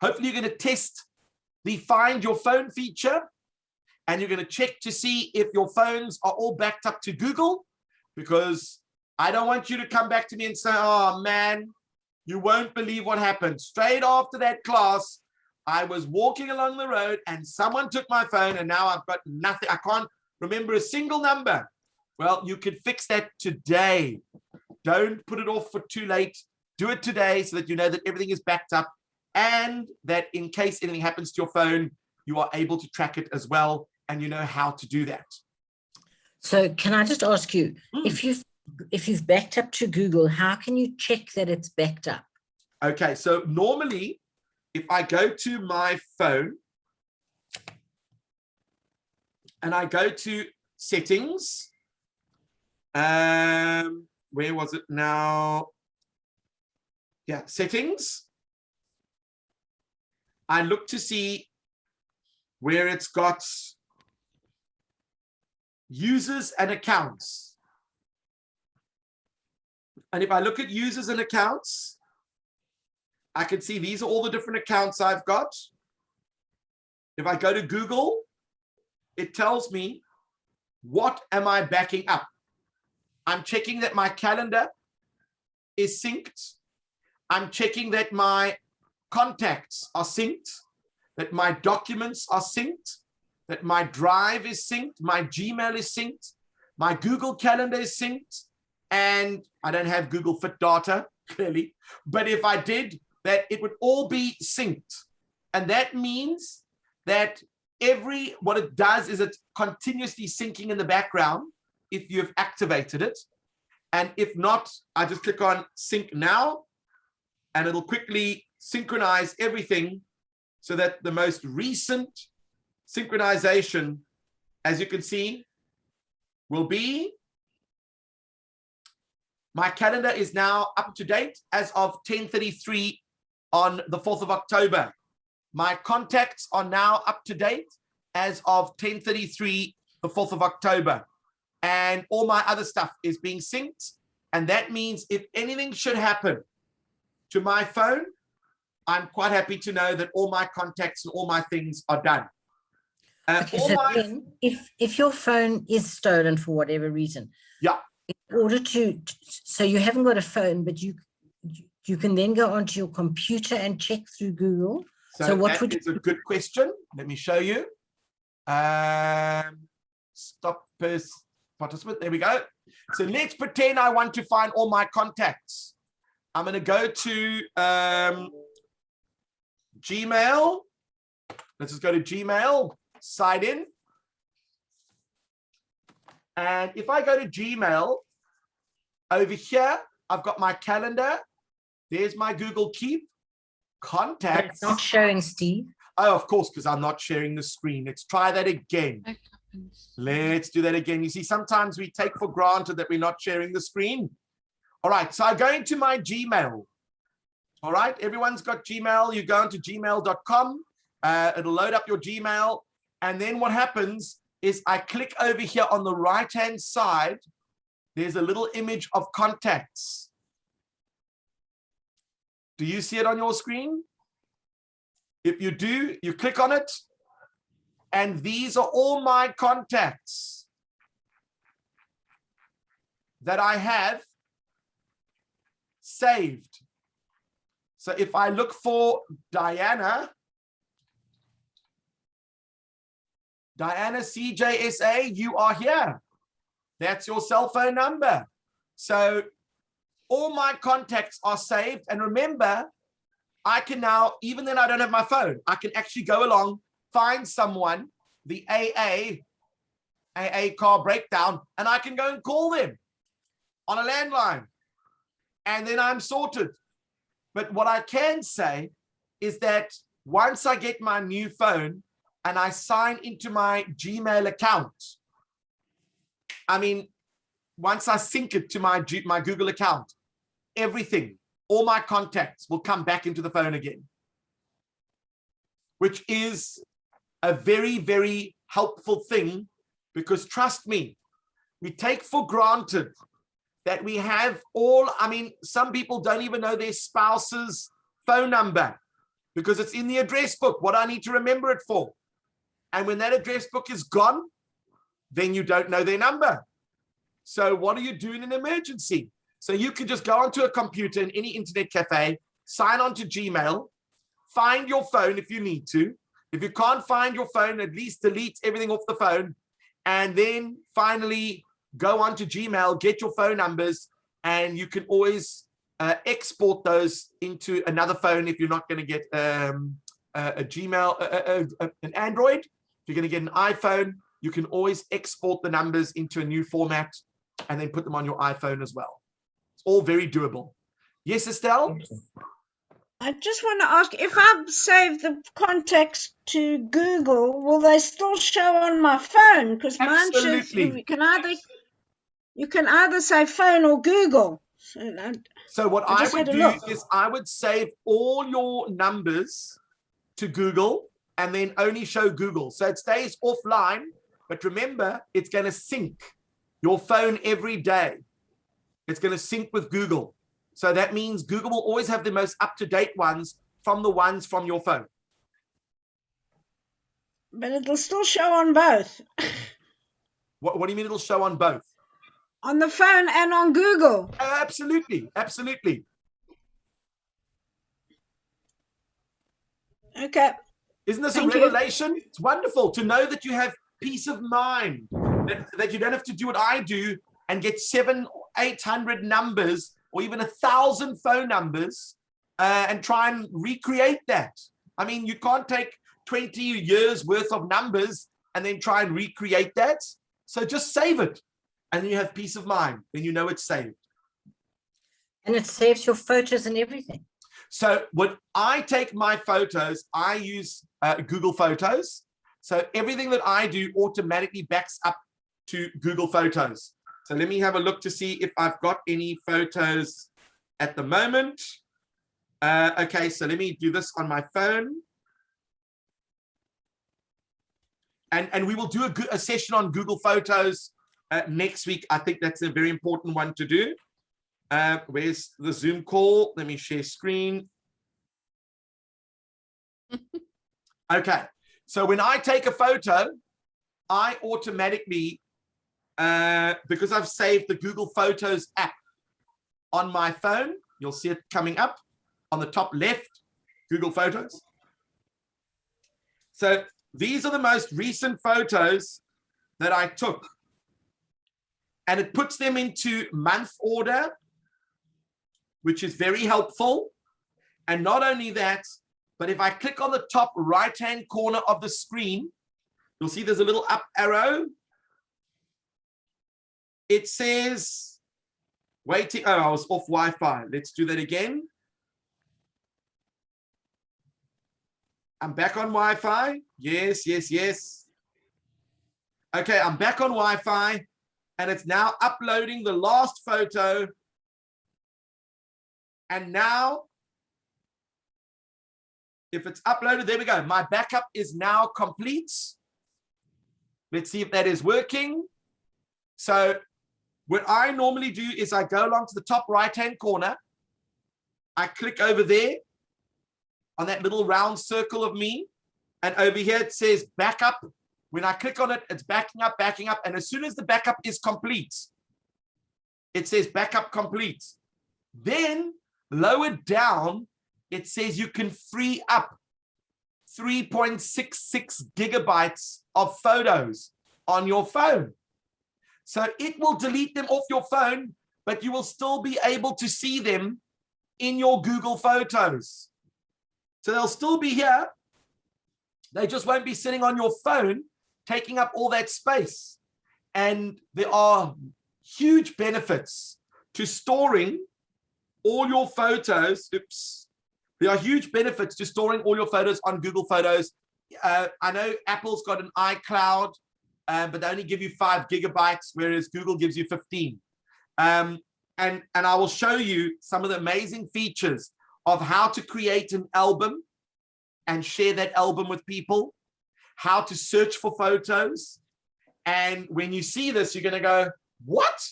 Hopefully you're going to test the Find Your Phone feature, and you're going to check to see if your phones are all backed up to Google, because I don't want you to come back to me and say, oh man, you won't believe what happened. Straight after that class, I was walking along the road and someone took my phone and now I've got nothing. I can't remember a single number. Well, you can fix that today. Don't put it off for too late. Do it today so that you know that everything is backed up, and that in case anything happens to your phone, you are able to track it as well, and you know how to do that. So can I just ask you, if you've backed up to Google, how can you check that it's backed up? Okay, so normally if I go to my phone and I go to settings, where was it now? Yeah, settings. I look to see where it's got users and accounts. And if I look at users and accounts, I can see these are all the different accounts I've got. If I go to Google, it tells me, what am I backing up? I'm checking that my calendar is synced. I'm checking that my contacts are synced, that my documents are synced, that my Drive is synced, my Gmail is synced, my Google Calendar is synced, and I don't have Google Fit data, clearly, but if I did, that it would all be synced. And that means that what it does is it's continuously syncing in the background if you've activated it. And if not, I just click on sync now, and it'll quickly synchronize everything so that the most recent synchronization, as you can see, will be, my calendar is now up to date as of 10:33 on the 4th of October. My contacts are now up to date as of 10:33, the 4th of October. And all my other stuff is being synced. And that means if anything should happen to my phone, I'm quite happy to know that all my contacts and all my things are done. Okay, so then if your phone is stolen for whatever reason, yeah, in order so you haven't got a phone, but you can then go onto your computer and check through Google. So what would is a good question. Let me show you. Stop participant. There we go. So let's pretend I want to find all my contacts. I'm going to go to Gmail. Let's just go to Gmail, sign in. And if I go to Gmail, over here, I've got my calendar. There's my Google Keep. Contacts. But it's not showing, Steve. Oh, of course, because I'm not sharing the screen. Let's try that again. Let's do that again. You see, sometimes we take for granted that we're not sharing the screen. All right, so I go into my Gmail. All right, everyone's got Gmail. You go into gmail.com. It'll load up your Gmail. And then what happens is I click over here on the right-hand side. There's a little image of contacts. Do you see it on your screen? If you do, you click on it. And these are all my contacts that I have saved. So if I look for Diana CJSA, you are here. That's your cell phone number. So all my contacts are saved. And remember, I can now, even then I don't have my phone, I can actually go along, find someone, the AA car breakdown, and I can go and call them on a landline. And then I'm sorted. But what I can say is that once I get my new phone and I sign into my Gmail account, I mean, once I sync it to my Google account, everything, all my contacts will come back into the phone again, which is a very, very helpful thing, because trust me, we take for granted that we have all, I mean, some people don't even know their spouse's phone number because it's in the address book, what I need to remember it for. And when that address book is gone, then you don't know their number. So what do you do in an emergency? So you can just go onto a computer in any internet cafe, sign on to Gmail, find your phone if you need to. If you can't find your phone, at least delete everything off the phone. And then finally go onto Gmail, get your phone numbers, and you can always export those into another phone if you're not going to get a Gmail, an Android. If you're going to get an iPhone, you can always export the numbers into a new format and then put them on your iPhone as well. It's all very doable. Yes, Estelle? I just want to ask, if I save the contacts to Google, will they still show on my phone? Because mine shows you can either say phone or Google. So what I would do is I would save all your numbers to Google and then only show Google. So it stays offline, but remember, it's going to sync your phone every day. It's going to sync with Google. So that means Google will always have the most up-to-date ones from the ones from your phone. But it'll still show on both. What do you mean it'll show on both? On the phone and on Google. Absolutely, absolutely. Okay. Isn't this Thank a you. revelation? It's wonderful to know that you have peace of mind, that you don't have to do what I do and get 700 or 800 numbers or even 1,000 phone numbers and try and recreate that. I mean, you can't take 20 years worth of numbers and then try and recreate that. So just save it and you have peace of mind. Then you know it's saved. And it saves your photos and everything. So when I take my photos, I use Google Photos. So everything that I do automatically backs up to Google Photos. So let me have a look to see if I've got any photos at the moment. Okay, so let me do this on my phone. And we will do a session on Google Photos next week. I think that's a very important one to do. Where's the Zoom call? Let me share screen. Okay, so when I take a photo, I automatically, because I've saved the Google Photos app on my phone, you'll see it coming up on the top left, Google Photos. So these are the most recent photos that I took. And it puts them into month order, which is very helpful. And not only that, but if I click on the top right-hand corner of the screen, you'll see there's a little up arrow. It says, waiting, oh, I was off Wi-Fi. Let's do that again. I'm back on Wi-Fi. Yes, yes, yes. Okay, I'm back on Wi-Fi, and it's now uploading the last photo. And now, if it's uploaded, there we go. My backup is now complete. Let's see if that is working. So what I normally do is I go along to the top right-hand corner. I click over there on that little round circle of me. And over here, it says backup. When I click on it, it's backing up. And as soon as the backup is complete, it says backup complete. Then lower down, it says you can free up 3.66 gigabytes of photos on your phone. So it will delete them off your phone, but you will still be able to see them in your Google Photos. So they'll still be here. They just won't be sitting on your phone, taking up all that space. And there are huge benefits to storing all your photos. Oops. There are huge benefits to storing all your photos on Google Photos. I know Apple's got an iCloud, but they only give you 5 gigabytes, whereas Google gives you 15. And I will show you some of the amazing features of how to create an album and share that album with people, how to search for photos. And when you see this, you're going to go, what?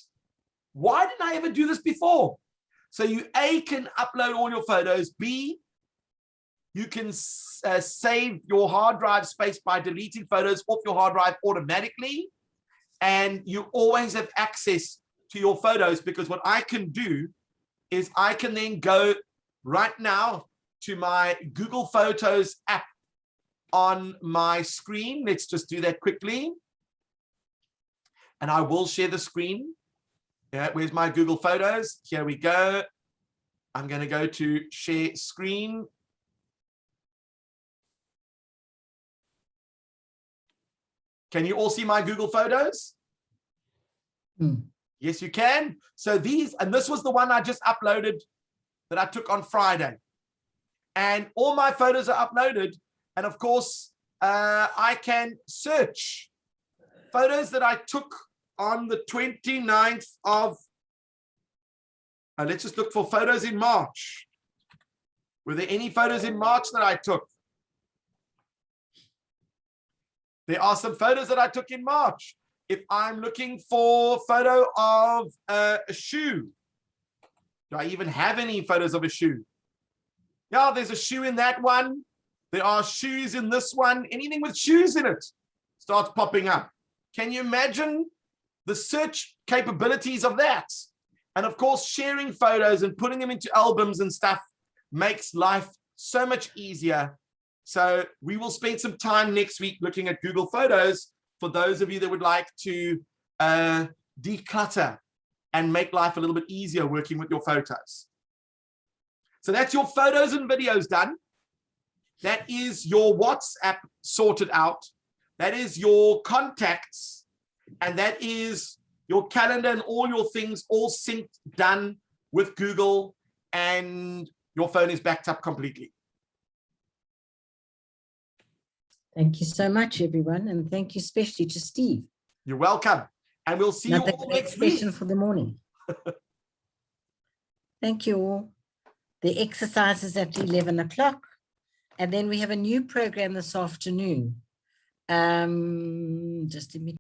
Why didn't I ever do this before? So you, A, can upload all your photos. B, you can save your hard drive space by deleting photos off your hard drive automatically. And you always have access to your photos, because what I can do is I can then go right now to my Google Photos app on my screen. Let's just do that quickly. And I will share the screen. Yeah, where's my Google Photos? Here we go. I'm going to go to share screen. Can you all see my Google Photos? Yes, you can. So these, and this was the one I just uploaded that I took on Friday. And all my photos are uploaded. And of course, I can search photos that I took on the 29th of, let's just look for photos in March. Were there any photos in March that I took? There are some photos that I took in March. If I'm looking for a photo of a shoe, Do I even have any photos of a shoe? Yeah, there's a shoe in that one. There are shoes in this one. Anything with shoes in it starts popping up. Can you imagine the search capabilities of that? And of course, sharing photos and putting them into albums and stuff makes life so much easier. So we will spend some time next week looking at Google Photos for those of you that would like to declutter and make life a little bit easier working with your photos. So that's your photos and videos done. That is your WhatsApp sorted out. That is your contacts. And that is your calendar and all your things all synced, done with Google, and your phone is backed up completely. Thank you so much, everyone. And thank you especially to Steve. You're welcome. And we'll see Another you all great next week. session for the morning. Thank you all. The exercise is at 11 o'clock. And then we have a new program this afternoon. Just a minute.